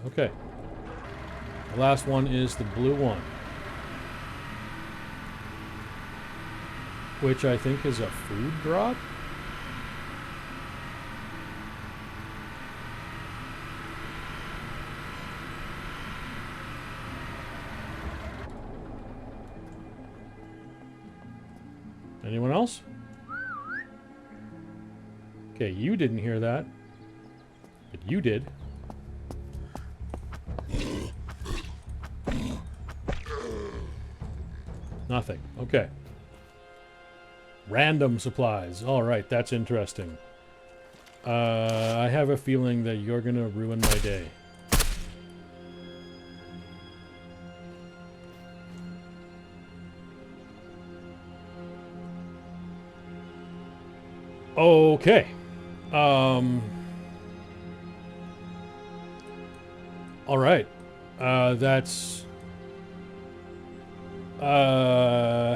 Okay. The last one is the blue one. Which I think is a food drop? Anyone else? Okay, you didn't hear that. But you did. Nothing. Okay. Random supplies. Alright, that's interesting. I have a feeling that you're gonna ruin my day. Okay. Alright. That's...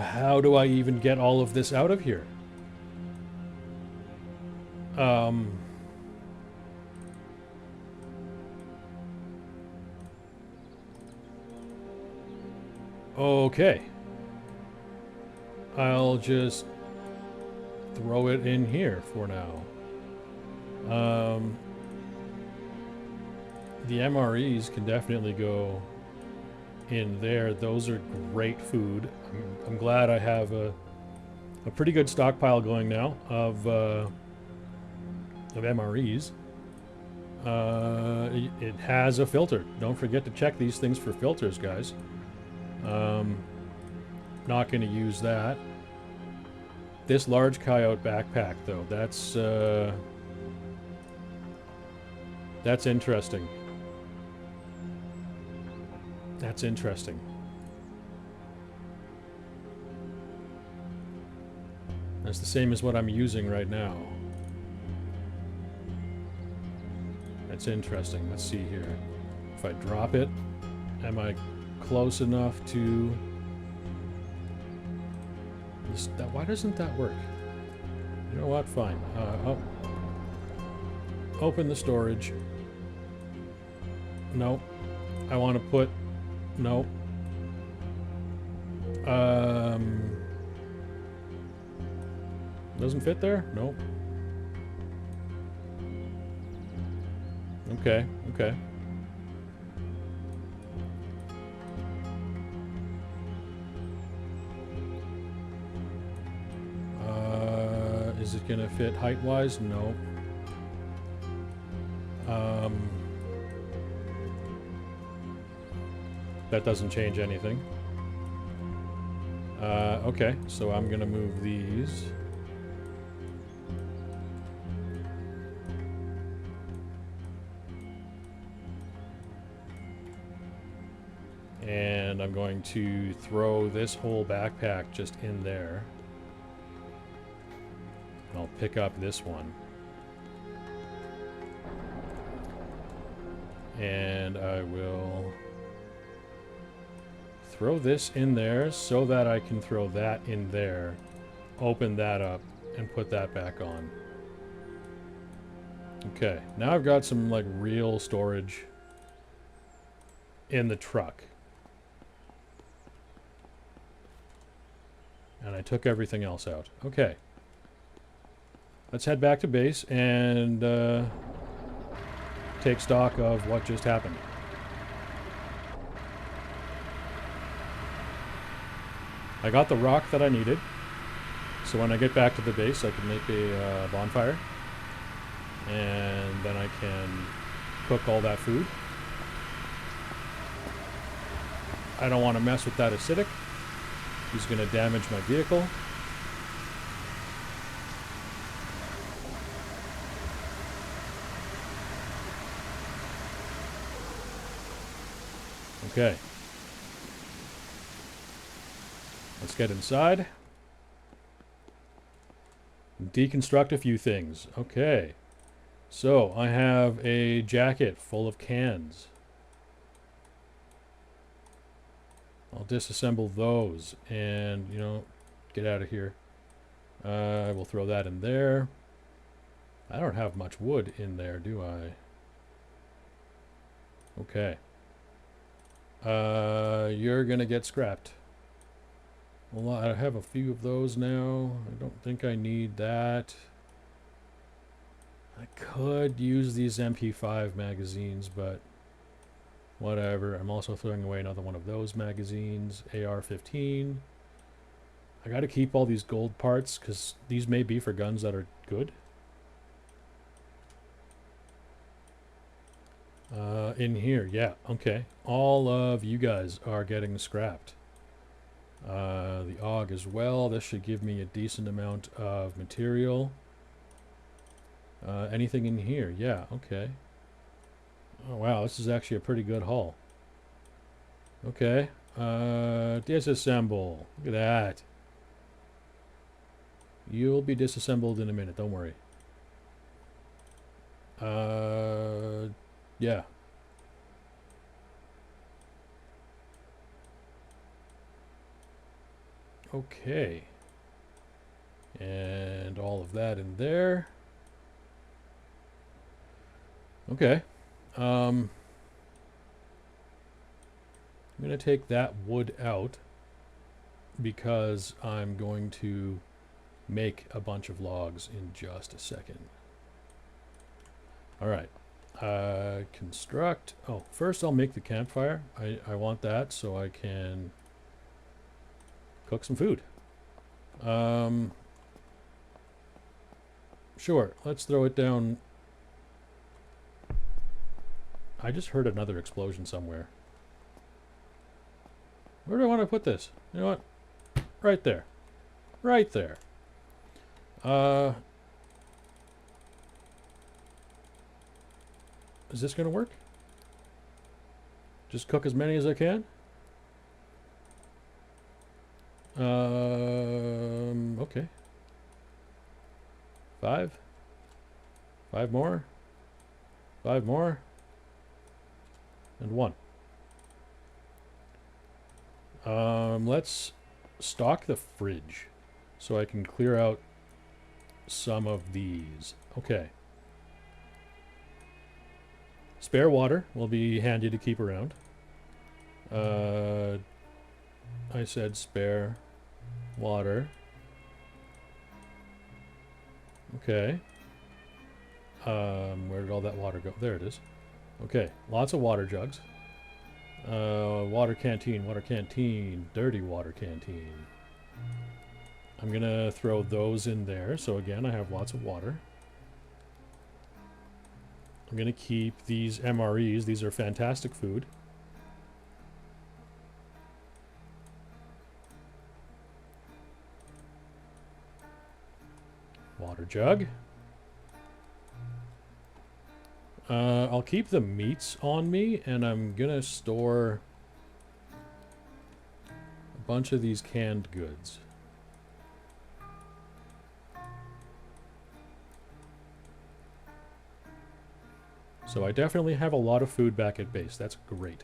how do I even get all of this out of here? Okay. I'll just throw it in here for now. The MREs can definitely go in there. Those are great food. I'm glad I have a pretty good stockpile going now of MREs. It has a filter. Don't forget to check these things for filters, guys. Not going to use that. This large coyote backpack, though, that's interesting. That's interesting. That's the same as what I'm using right now. That's interesting. Let's see here. If I drop it, am I close enough to... Why doesn't that work? You know what? Fine. Open the storage. No. I want to put... No. Doesn't fit there? Nope. Okay, okay. Is it gonna fit height-wise? No. That doesn't change anything. Okay, so I'm gonna move these. And I'm going to throw this whole backpack just in there. And I'll pick up this one. And I will throw this in there so that I can throw that in there, open that up, and put that back on. Okay, now I've got some like real storage in the truck. And I took everything else out. Okay. Let's head back to base and take stock of what just happened. I got the rock that I needed, so when I get back to the base I can make a bonfire, and then I can cook all that food. I don't want to mess with that acidic. He's going to damage my vehicle. Okay. Let's get inside. Deconstruct a few things. Okay. So, I have a jacket full of cans. I'll disassemble those and, you know, get out of here. We'll throw that in there. I don't have much wood in there, do I? Okay. You're gonna get scrapped. Well, I have a few of those now. I don't think I need that. I could use these MP5 magazines, but whatever. I'm also throwing away another one of those magazines. AR-15. I gotta keep all these gold parts, because these may be for guns that are good. In here, yeah, okay. All of you guys are getting scrapped. The AUG as well. This should give me a decent amount of material. Anything in here? Yeah, okay. Oh wow, this is actually a pretty good haul. Okay. Disassemble. Look at that. You'll be disassembled in a minute, don't worry. Yeah. Okay. And all of that in there. Okay. I'm going to take that wood out because I'm going to make a bunch of logs in just a second. Alright. Construct. Oh, first I'll make the campfire. I want that so I can cook some food. Sure, let's throw it down. I just heard another explosion somewhere. Where do I want to put this? You know what? Right there. Right there. Is this going to work? Just cook as many as I can? Okay. 5. 5 more. 5 more. And 1. Let's stock the fridge so I can clear out some of these. Okay. Spare water will be handy to keep around. I said spare water. Okay. Where did all that water go? There it is. Okay, lots of water jugs. Water canteen, dirty water canteen. I'm gonna throw those in there, so again, I have lots of water. I'm gonna keep these MREs, these are fantastic food. Water jug. I'll keep the meats on me, and I'm gonna store a bunch of these canned goods. So I definitely have a lot of food back at base. That's great.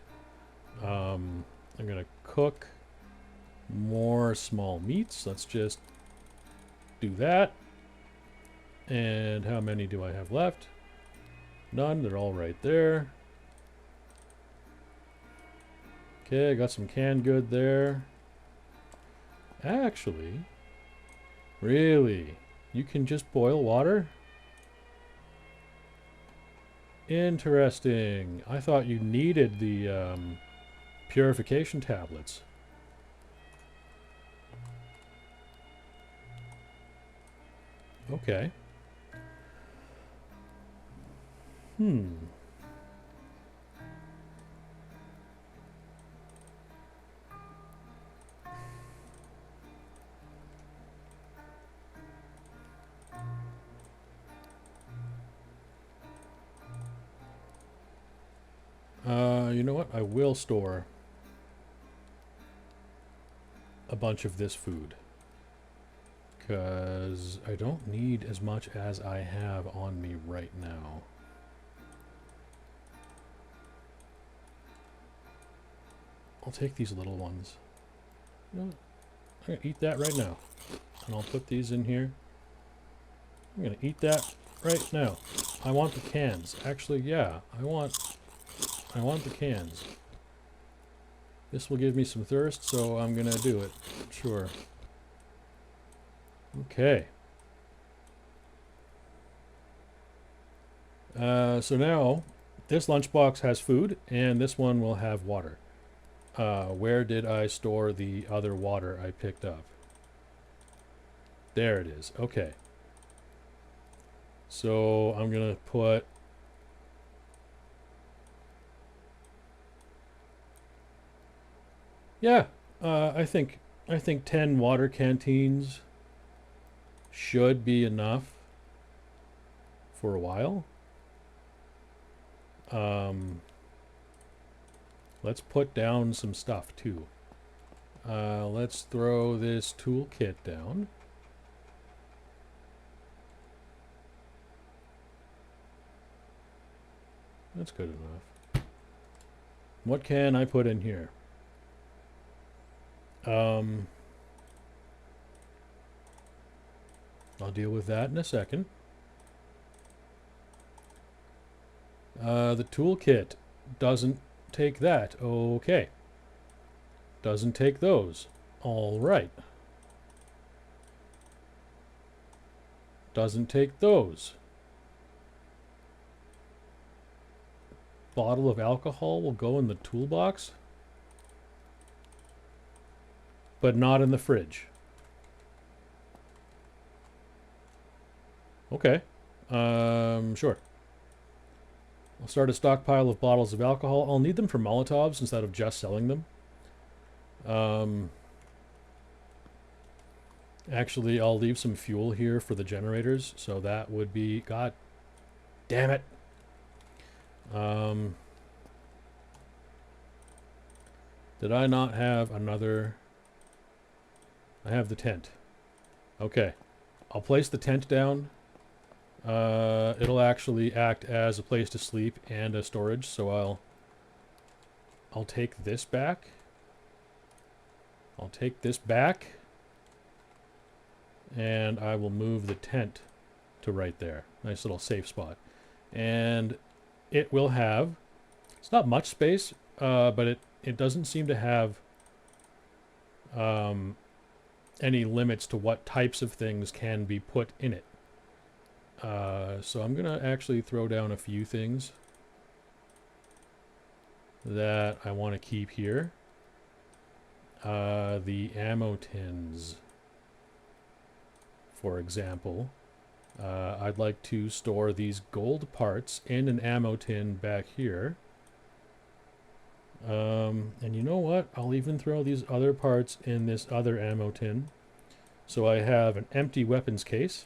I'm going to cook more small meats. Let's just do that. And how many do I have left? None. They're all right there. Okay, I got some canned good there. Actually, really? You can just boil water? Interesting. I thought you needed the purification tablets. Okay. You know what? I will store a bunch of this food. Because I don't need as much as I have on me right now. I'll take these little ones. You know what? I'm going to eat that right now. And I'll put these in here. I'm going to eat that right now. I want the cans. Actually, yeah. I want the cans. This will give me some thirst, so I'm going to do it. Sure. Okay. So now, this lunchbox has food, and this one will have water. Where did I store the other water I picked up? There it is. Okay. So I'm going to put... Yeah, I think 10 water canteens should be enough for a while. Let's put down some stuff too. Let's throw this toolkit down. That's good enough. What can I put in here? I'll deal with that in a second. The toolkit doesn't take that. Okay. Doesn't take those. All right. Doesn't take those. Bottle of alcohol will go in the toolbox, but not in the fridge. Okay. Sure. I'll start a stockpile of bottles of alcohol. I'll need them for Molotovs instead of just selling them. Actually, I'll leave some fuel here for the generators, so that would be... God damn it. Did I not have another... I have the tent. Okay. I'll place the tent down. It'll actually act as a place to sleep and a storage, so I'll take this back. I'll take this back. And I will move the tent to right there. Nice little safe spot. And it will have... It's not much space, but it doesn't seem to have any limits to what types of things can be put in it. So I'm going to actually throw down a few things that I want to keep here. The ammo tins, for example. I'd like to store these gold parts in an ammo tin back here. And you know what? I'll even throw these other parts in this other ammo tin. So I have an empty weapons case.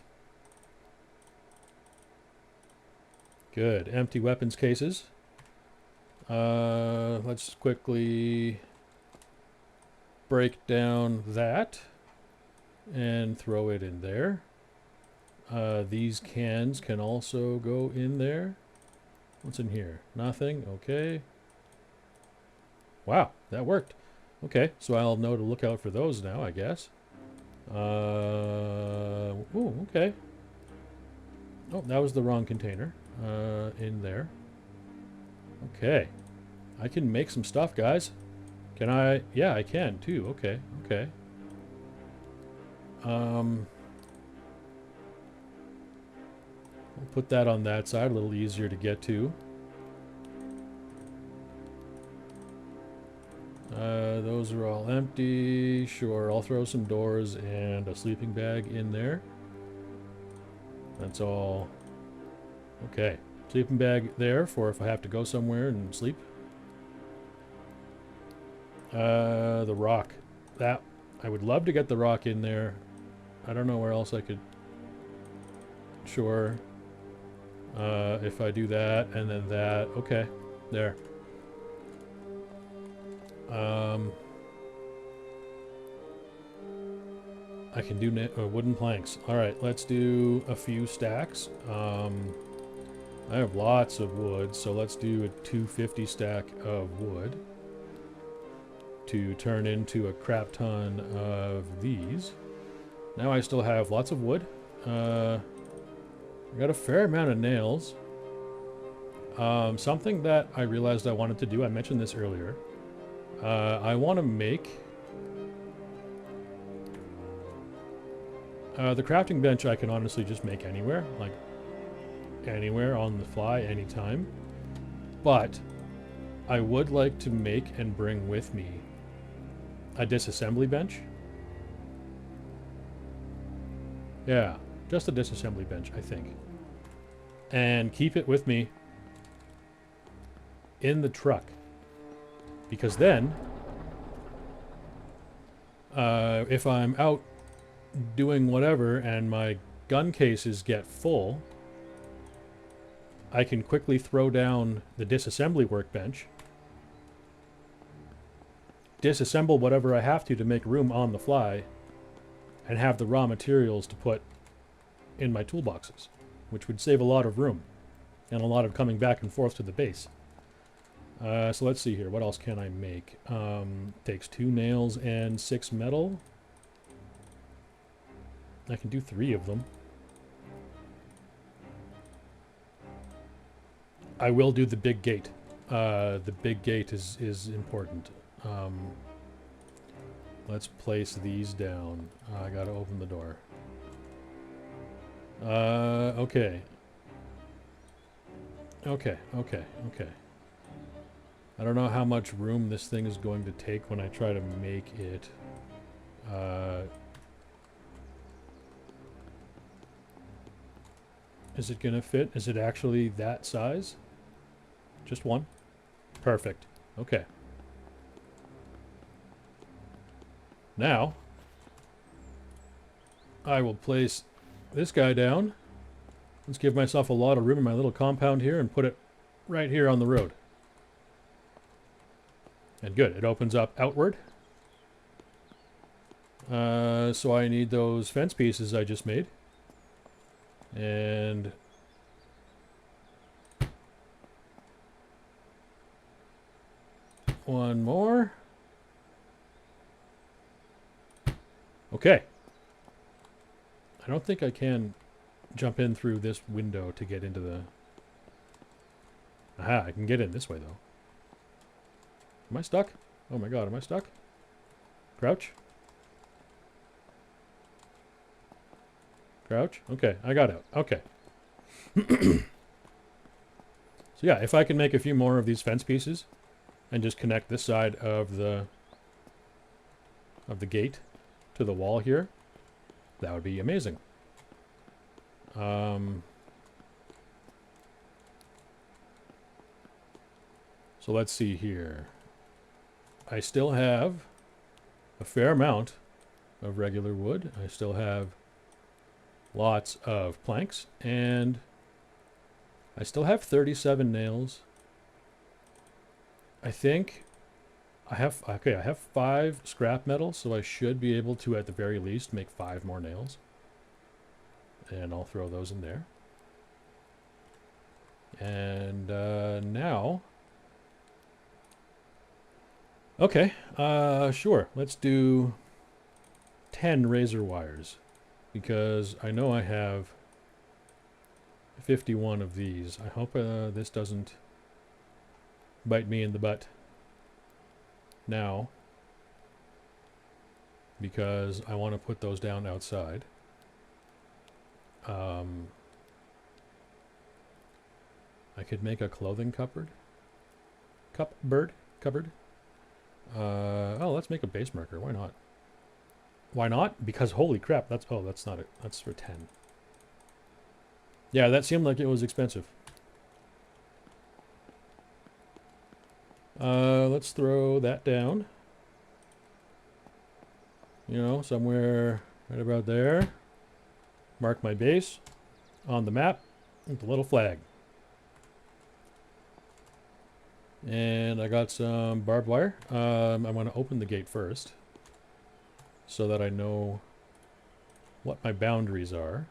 Good. Empty weapons cases. Let's quickly break down that and throw it in there. These cans can also go in there. What's in here? Nothing. Okay. Wow, that worked. Okay, so I'll know to look out for those now, I guess. Oh, okay. Oh, that was the wrong container. In there. Okay. I can make some stuff, guys. Can I? Yeah, I can too. Okay, okay. I'll put that on that side, a little easier to get to. Those are all empty. Sure, I'll throw some doors and a sleeping bag in there. That's all. Okay. Sleeping bag there for if I have to go somewhere and sleep. The rock. That, I would love to get the rock in there. I don't know where else I could. Sure. If I do that and then that. Okay. There. I can do wooden planks. Alright, let's do a few stacks. I have lots of wood, so let's do a 250 stack of wood to turn into a crap ton of these. Now I still have lots of wood. I got a fair amount of nails. Something that I realized I wanted to do, I mentioned this earlier. I want to make the crafting bench. I can honestly just make anywhere, like anywhere on the fly, anytime. But I would like to make and bring with me a disassembly bench. Yeah, just a disassembly bench, I think. And keep it with me in the truck. Because then, if I'm out doing whatever and my gun cases get full, I can quickly throw down the disassembly workbench, disassemble whatever I have to make room on the fly, and have the raw materials to put in my toolboxes, which would save a lot of room and a lot of coming back and forth to the base. So let's see here. What else can I make? Takes 2 nails and 6 metal. I can do 3 of them. I will do the big gate. The big gate is important. Let's place these down. I gotta open the door. Okay. Okay. I don't know how much room this thing is going to take when I try to make it. Is it gonna fit? Is it actually that size? Just one? Perfect. Okay. Now, I will place this guy down. Let's give myself a lot of room in my little compound here and put it right here on the road. And good, it opens up outward. So I need those fence pieces I just made. And one more. Okay. I don't think I can jump in through this window to get into the... Aha, I can get in this way though. Am I stuck? Oh my god, am I stuck? Crouch? Crouch? Okay, I got out. Okay. So yeah, if I can make a few more of these fence pieces and just connect this side of the gate to the wall here, that would be amazing. So let's see here. I still have a fair amount of regular wood. I still have lots of planks, and I still have 37 nails. I think I have 5 scrap metal, so I should be able to at the very least make 5 more nails. And I'll throw those in there. And now Okay, sure. Let's do 10 razor wires. Because I know I have 51 of these. I hope this doesn't bite me in the butt now. Because I want to put those down outside. I could make a clothing cupboard. Cupboard. Oh, let's make a base marker. Why not? Why not? Because holy crap, that's not it. That's for 10. Yeah, that seemed like it was expensive. Let's throw that down. You know, somewhere right about there. Mark my base on the map with a little flag. And I got some barbed wire. I want to open the gate first so that I know what my boundaries are.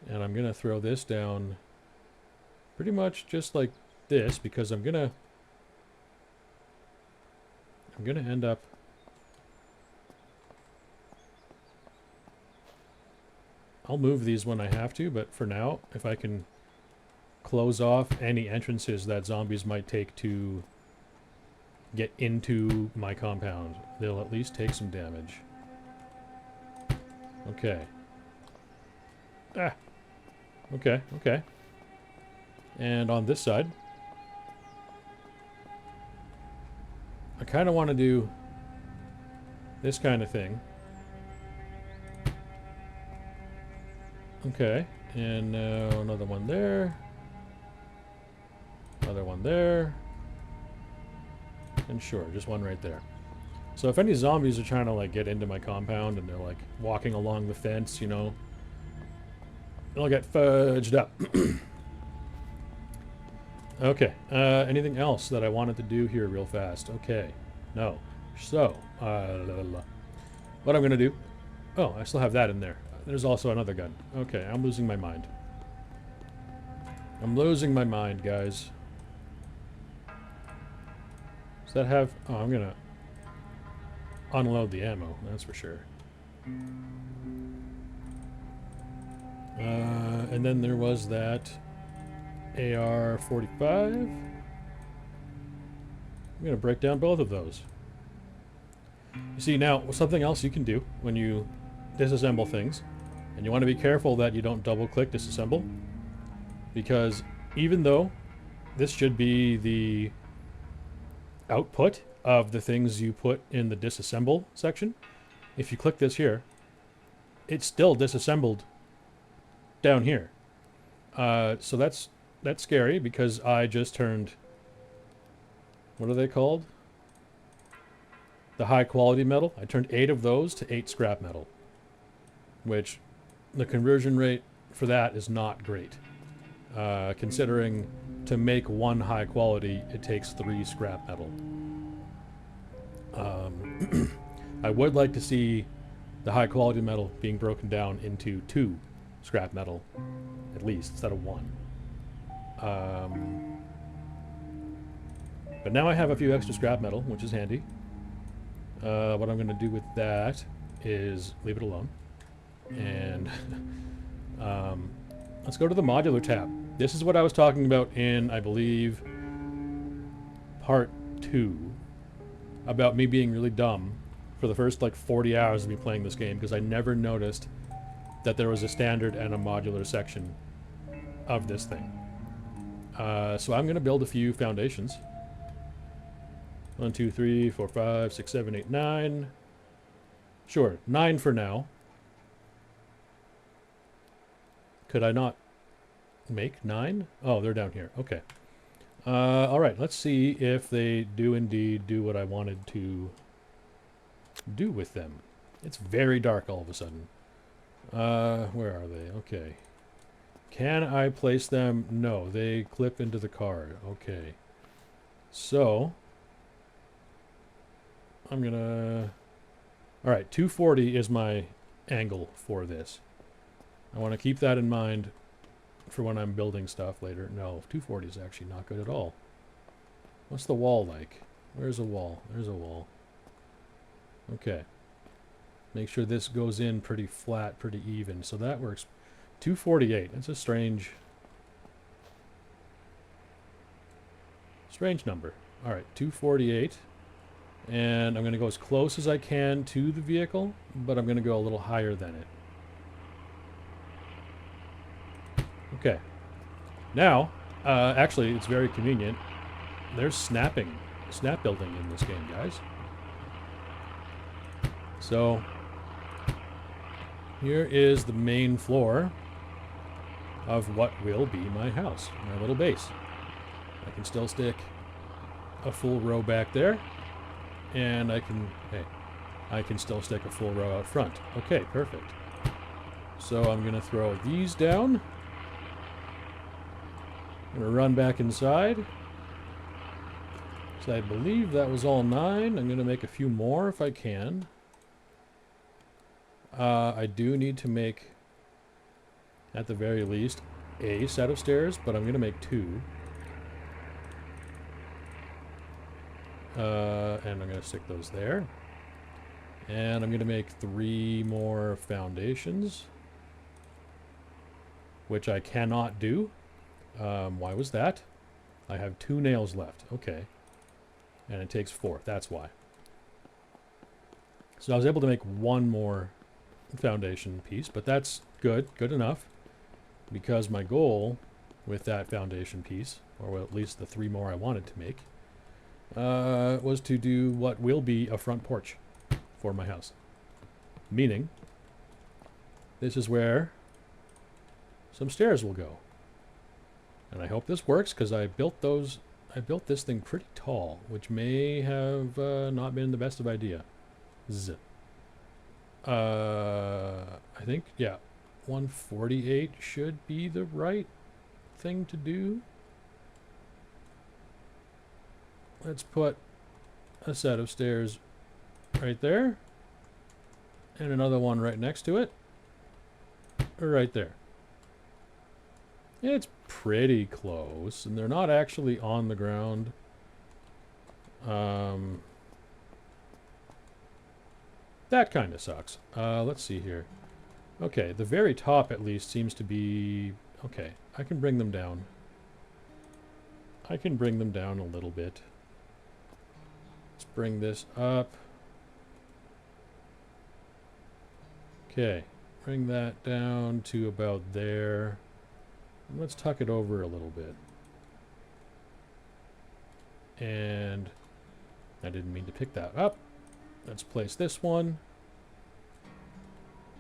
And I'm going to throw this down pretty much just like this because I'm going to end up I'll move these when I have to, but for now, if I can close off any entrances that zombies might take to get into my compound, they'll at least take some damage. Okay. Ah. Okay, okay. And on this side, I kind of want to do this kind of thing. Okay, and now another one there. Another one there. And sure, just one right there. So if any zombies are trying to like get into my compound and they're like walking along the fence, you know, they'll get fudged up. Okay, anything else that I wanted to do here real fast? Okay, no. So, what I'm gonna do, oh, I still have that in there. There's also another gun. Okay, I'm losing my mind. I'm losing my mind, guys. Does that have... Oh, I'm gonna unload the ammo, that's for sure. And then there was that AR-45. I'm gonna break down both of those. You see, now, something else you can do when you disassemble things, and you want to be careful that you don't double-click disassemble, because even though this should be the output of the things you put in the disassemble section, if you click this here, it's still disassembled down here. So that's scary because I just turned, what are they called? The high quality metal. I turned 8 of those to 8 scrap metal, which the conversion rate for that is not great. Considering to make 1 high quality, it takes 3 scrap metal. I would like to see the high quality metal being broken down into 2 scrap metal, at least, instead of 1. But now I have a few extra scrap metal, which is handy. What I'm going to do with that is leave it alone. And let's go to the modular tab. This is what I was talking about in, I believe, part 2. About me being really dumb for the first like 40 hours of me playing this game because I never noticed that there was a standard and a modular section of this thing. So I'm going to build a few foundations. 1, 2, 3, 4, 5, 6, 7, 8, 9. Sure, 9 for now. Could I not make 9? Oh, they're down here. Okay. Alright, let's see if they do indeed do what I wanted to do with them. It's very dark all of a sudden. Where are they? Okay. Can I place them? No, they clip into the card. Okay. So, I'm gonna... Alright, 240 is my angle for this. I want to keep that in mind for when I'm building stuff later. No, 240 is actually not good at all. What's the wall like? Where's a wall? There's a wall. Okay. Make sure this goes in pretty flat, pretty even. So that works. 248. That's a strange number. All right, 248. And I'm going to go as close as I can to the vehicle, but I'm going to go a little higher than it. Okay. Now, actually, it's very convenient. There's snap building in this game, guys. So, here is the main floor of what will be my house, my little base. I can still stick a full row back there, and I can still stick a full row out front. Okay, perfect. So I'm going to throw these down. I'm going to run back inside. So I believe that was all 9. I'm going to make a few more if I can. I do need to make, at the very least, a set of stairs, but I'm going to make 2. And I'm going to stick those there. And I'm going to make 3 more foundations, which I cannot do. Why was that? I have 2 nails left. Okay. And it takes 4. That's why. So I was able to make 1 more foundation piece, but that's good enough, because my goal with that foundation piece, or at least the 3 more I wanted to make, was to do what will be a front porch for my house. Meaning, this is where some stairs will go. And I hope this works, because I built this thing pretty tall, which may have not been the best of ideas. I think, yeah, 148 should be the right thing to do. Let's put a set of stairs right there, and another one right next to it, right there. It's pretty close, and they're not actually on the ground. That kind of sucks. Let's see here. Okay, the very top at least seems to be... Okay, I can bring them down. I can bring them down a little bit. Let's bring this up. Okay, bring that down to about there. And let's tuck it over a little bit. And I didn't mean to pick that up. Let's place this one.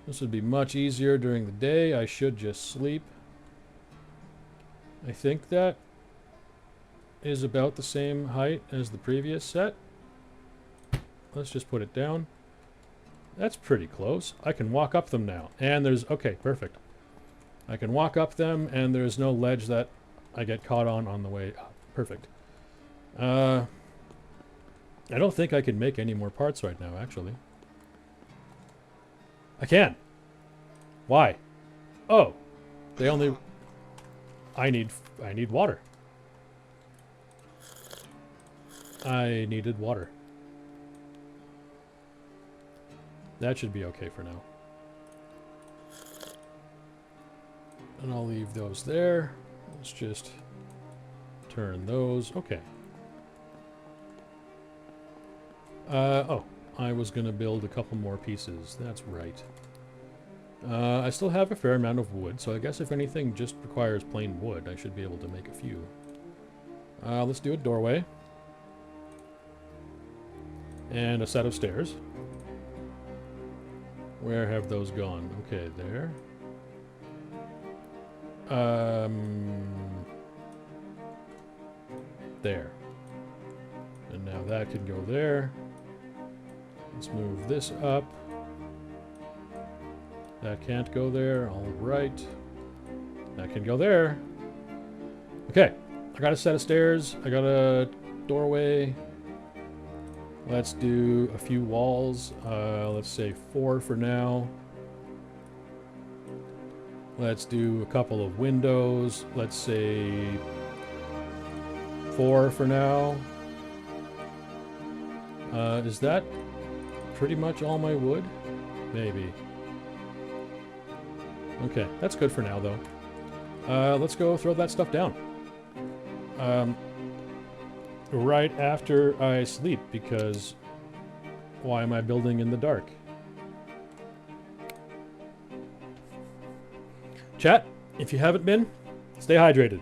This would be much easier during the day. I should just sleep. I think that is about the same height as the previous set. Let's just put it down. That's pretty close. I can walk up them now. And there's... Okay, perfect. I can walk up them, and there's no ledge that I get caught on the way up. Perfect. I don't think I can make any more parts right now, actually. I can. Why? Oh, they only... I need water. I needed water. That should be okay for now. And I'll leave those there. Let's just turn those. Okay. Oh, I was going to build a couple more pieces. That's right. I still have a fair amount of wood, so I guess if anything just requires plain wood, I should be able to make a few. Let's do a doorway. And a set of stairs. Where have those gone? Okay, there. There. And now that can go there. Let's move this up. That can't go there. All right. That can go there. Okay. I got a set of stairs. I got a doorway. Let's do a few walls. Let's say 4 for now. Let's do a couple of windows. Let's say 4 for now. Is that pretty much all my wood? Maybe. Okay, that's good for now, though. Let's go throw that stuff down. Right after I sleep, because why am I building in the dark? Chat, if you haven't been, stay hydrated.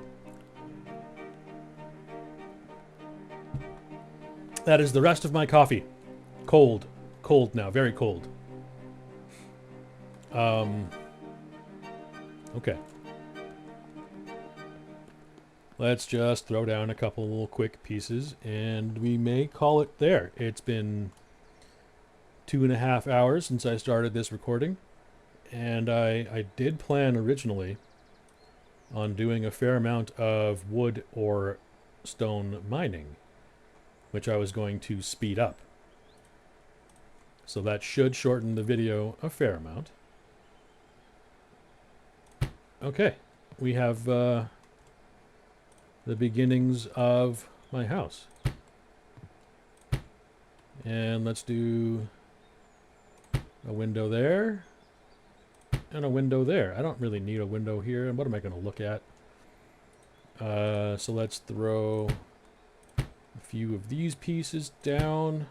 That is the rest of my coffee. Cold. Cold now. Very cold. Okay. Let's just throw down a couple little quick pieces, and we may call it there. It's been 2.5 hours since I started this recording, and I did plan originally on doing a fair amount of wood or stone mining, which I was going to speed up. So that should shorten the video a fair amount. Okay, we have the beginnings of my house. And let's do a window there and a window there. I don't really need a window here. And what am I going to look at? So let's throw a few of these pieces down.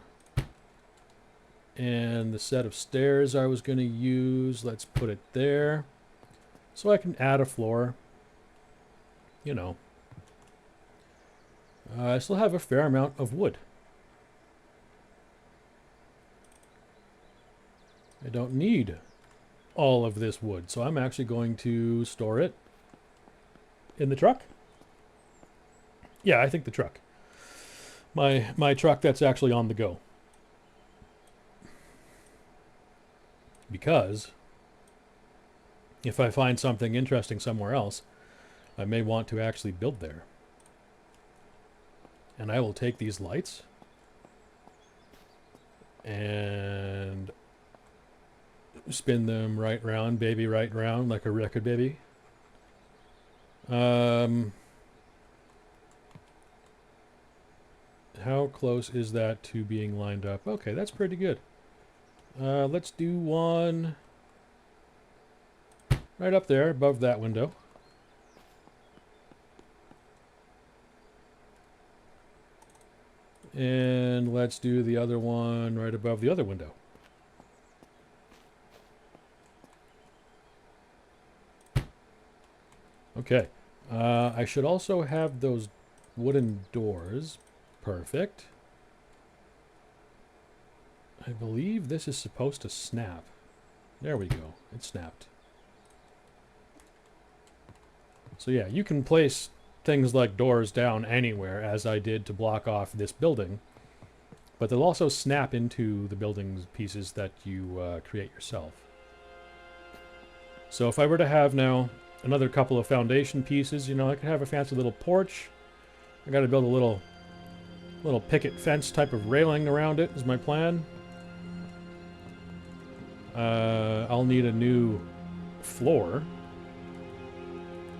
And the set of stairs I was going to use, let's put it there. So I can add a floor. You know. I still have a fair amount of wood. I don't need all of this wood, so I'm actually going to store it in the truck. Yeah, I think the truck. My truck that's actually on the go. Because if I find something interesting somewhere else, I may want to actually build there. And I will take these lights and spin them right round, baby, right round, like a record, baby. How close is that to being lined up? Okay, that's pretty good. Let's do one right up there above that window. And let's do the other one right above the other window. Okay. I should also have those wooden doors. Perfect. I believe this is supposed to snap. There we go. It snapped. So yeah, you can place things like doors down anywhere, as I did to block off this building. But they'll also snap into the building's pieces that you create yourself. So if I were to have now another couple of foundation pieces, you know, I could have a fancy little porch. I got to build a little picket fence type of railing around it is my plan. I'll need a new floor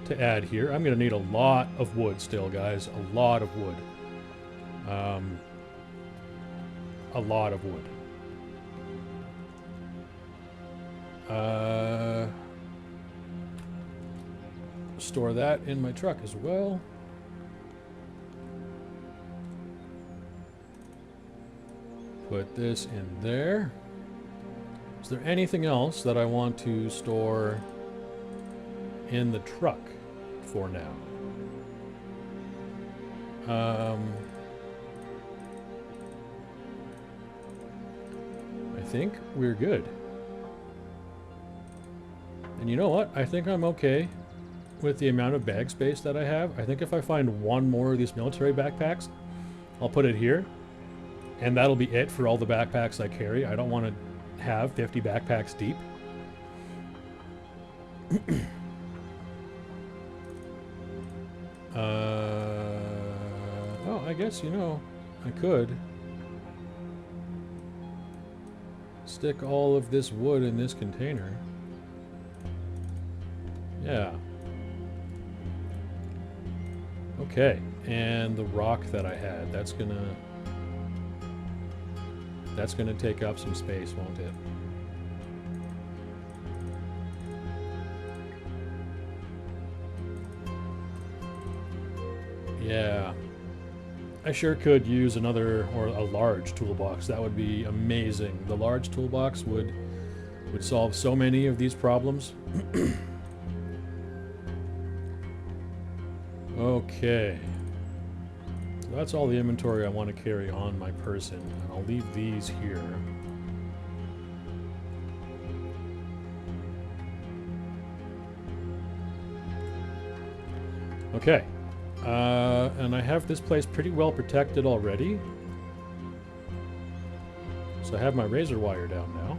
to add here. I'm going to need a lot of wood still, guys. A lot of wood. A lot of wood. Store that in my truck as well. Put this in there. Is there anything else that I want to store in the truck for now? I think we're good. And you know what? I think I'm okay with the amount of bag space that I have. I think if I find one more of these military backpacks, I'll put it here. And that'll be it for all the backpacks I carry. I don't want to have 50 backpacks deep. Oh, I guess, you know, I could stick all of this wood in this container. Yeah. Okay, and the rock that I had, that's gonna That's going to take up some space, won't it? Yeah. I sure could use another, or a large toolbox. That would be amazing. The large toolbox would solve so many of these problems. Okay. So that's all the inventory I want to carry on my person. And I'll leave these here. Okay. And I have this place pretty well protected already. So I have my razor wire down now.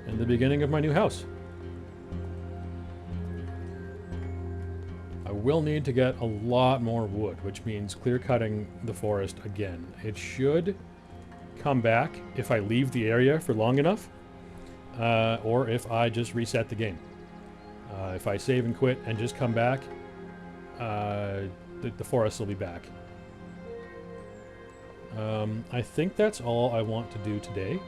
And the beginning of my new house. I will need to get a lot more wood, which means clear cutting the forest again. It should come back if I leave the area for long enough, or if I just reset the game. If I save and quit and just come back, the forest will be back. I think that's all I want to do today.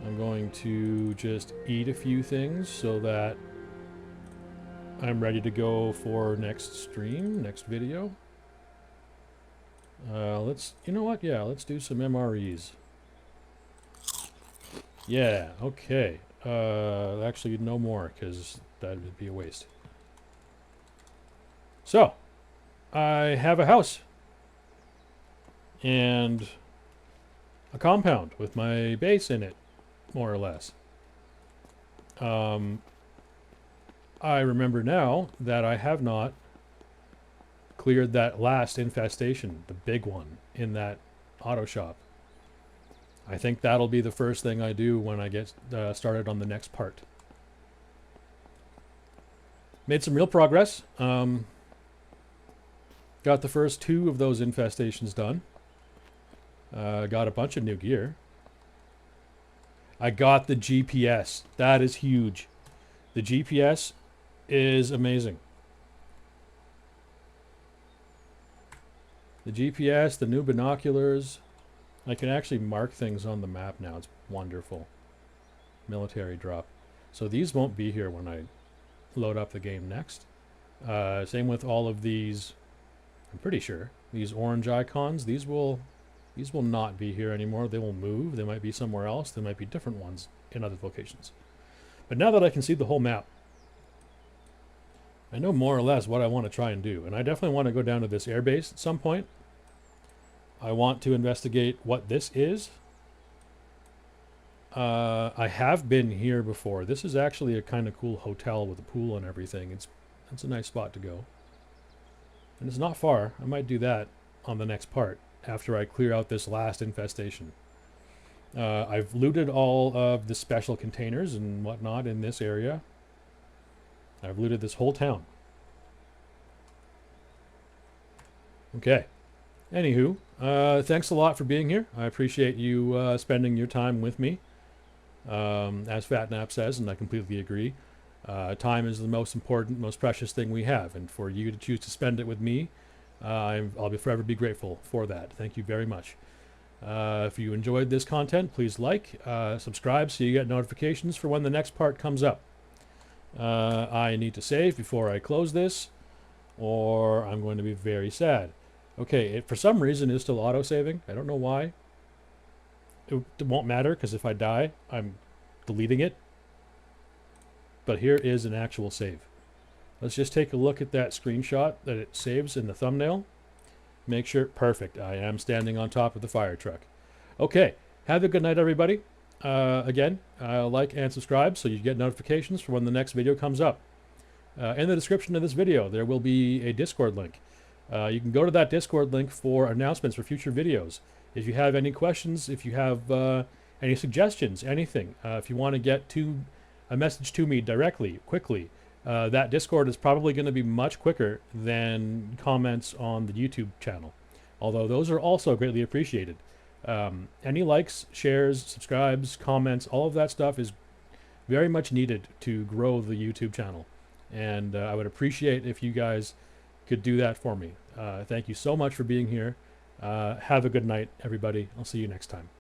I'm going to just eat a few things so that I'm ready to go for next stream, next video. You know what? Yeah, let's do some MREs. Yeah, okay. Actually, no more, because that would be a waste. So, I have a house. And a compound with my base in it, more or less. I remember now that I have not cleared that last infestation, the big one, in that auto shop. I think that'll be the first thing I do when I get started on the next part. Made some real progress. Got the first 2 of those infestations done. Got a bunch of new gear. I got the GPS. That is huge. The GPS is amazing. The GPS, the new binoculars. I can actually mark things on the map now. It's wonderful. Military drop. So these won't be here when I load up the game next. Same with all of these. I'm pretty sure. These orange icons, these will not be here anymore. They will move. They might be somewhere else. They might be different ones in other locations. But now that I can see the whole map, I know more or less what I want to try and do. And I definitely want to go down to this airbase at some point. I want to investigate what this is. I have been here before. This is actually a kind of cool hotel with a pool and everything. It's a nice spot to go. And it's not far. I might do that on the next part after I clear out this last infestation. I've looted all of the special containers and whatnot in this area. I've looted this whole town. Okay. Anywho, thanks a lot for being here. I appreciate you spending your time with me. As Fatnap says, and I completely agree, time is the most important, most precious thing we have. And for you to choose to spend it with me, I'll forever be grateful for that. Thank you very much. If you enjoyed this content, please like, subscribe so you get notifications for when the next part comes up. I need to save before I close this, or I'm going to be very sad. Okay, it for some reason is still auto-saving. I don't know why. It won't matter, because if I die, I'm deleting it. But here is an actual save. Let's just take a look at that screenshot that it saves in the thumbnail. Make sure, perfect, I am standing on top of the fire truck. Okay, have a good night, everybody. Again, like and subscribe so you get notifications for when the next video comes up. In the description of this video, there will be a Discord link. You can go to that Discord link for announcements for future videos. If you have any questions, if you have any suggestions, anything, if you want to get a message to me directly, quickly, that Discord is probably going to be much quicker than comments on the YouTube channel. Although those are also greatly appreciated. Any likes, shares, subscribes, comments, all of that stuff is very much needed to grow the YouTube channel. And I would appreciate if you guys could do that for me. Thank you so much for being here. Have a good night, everybody. I'll see you next time.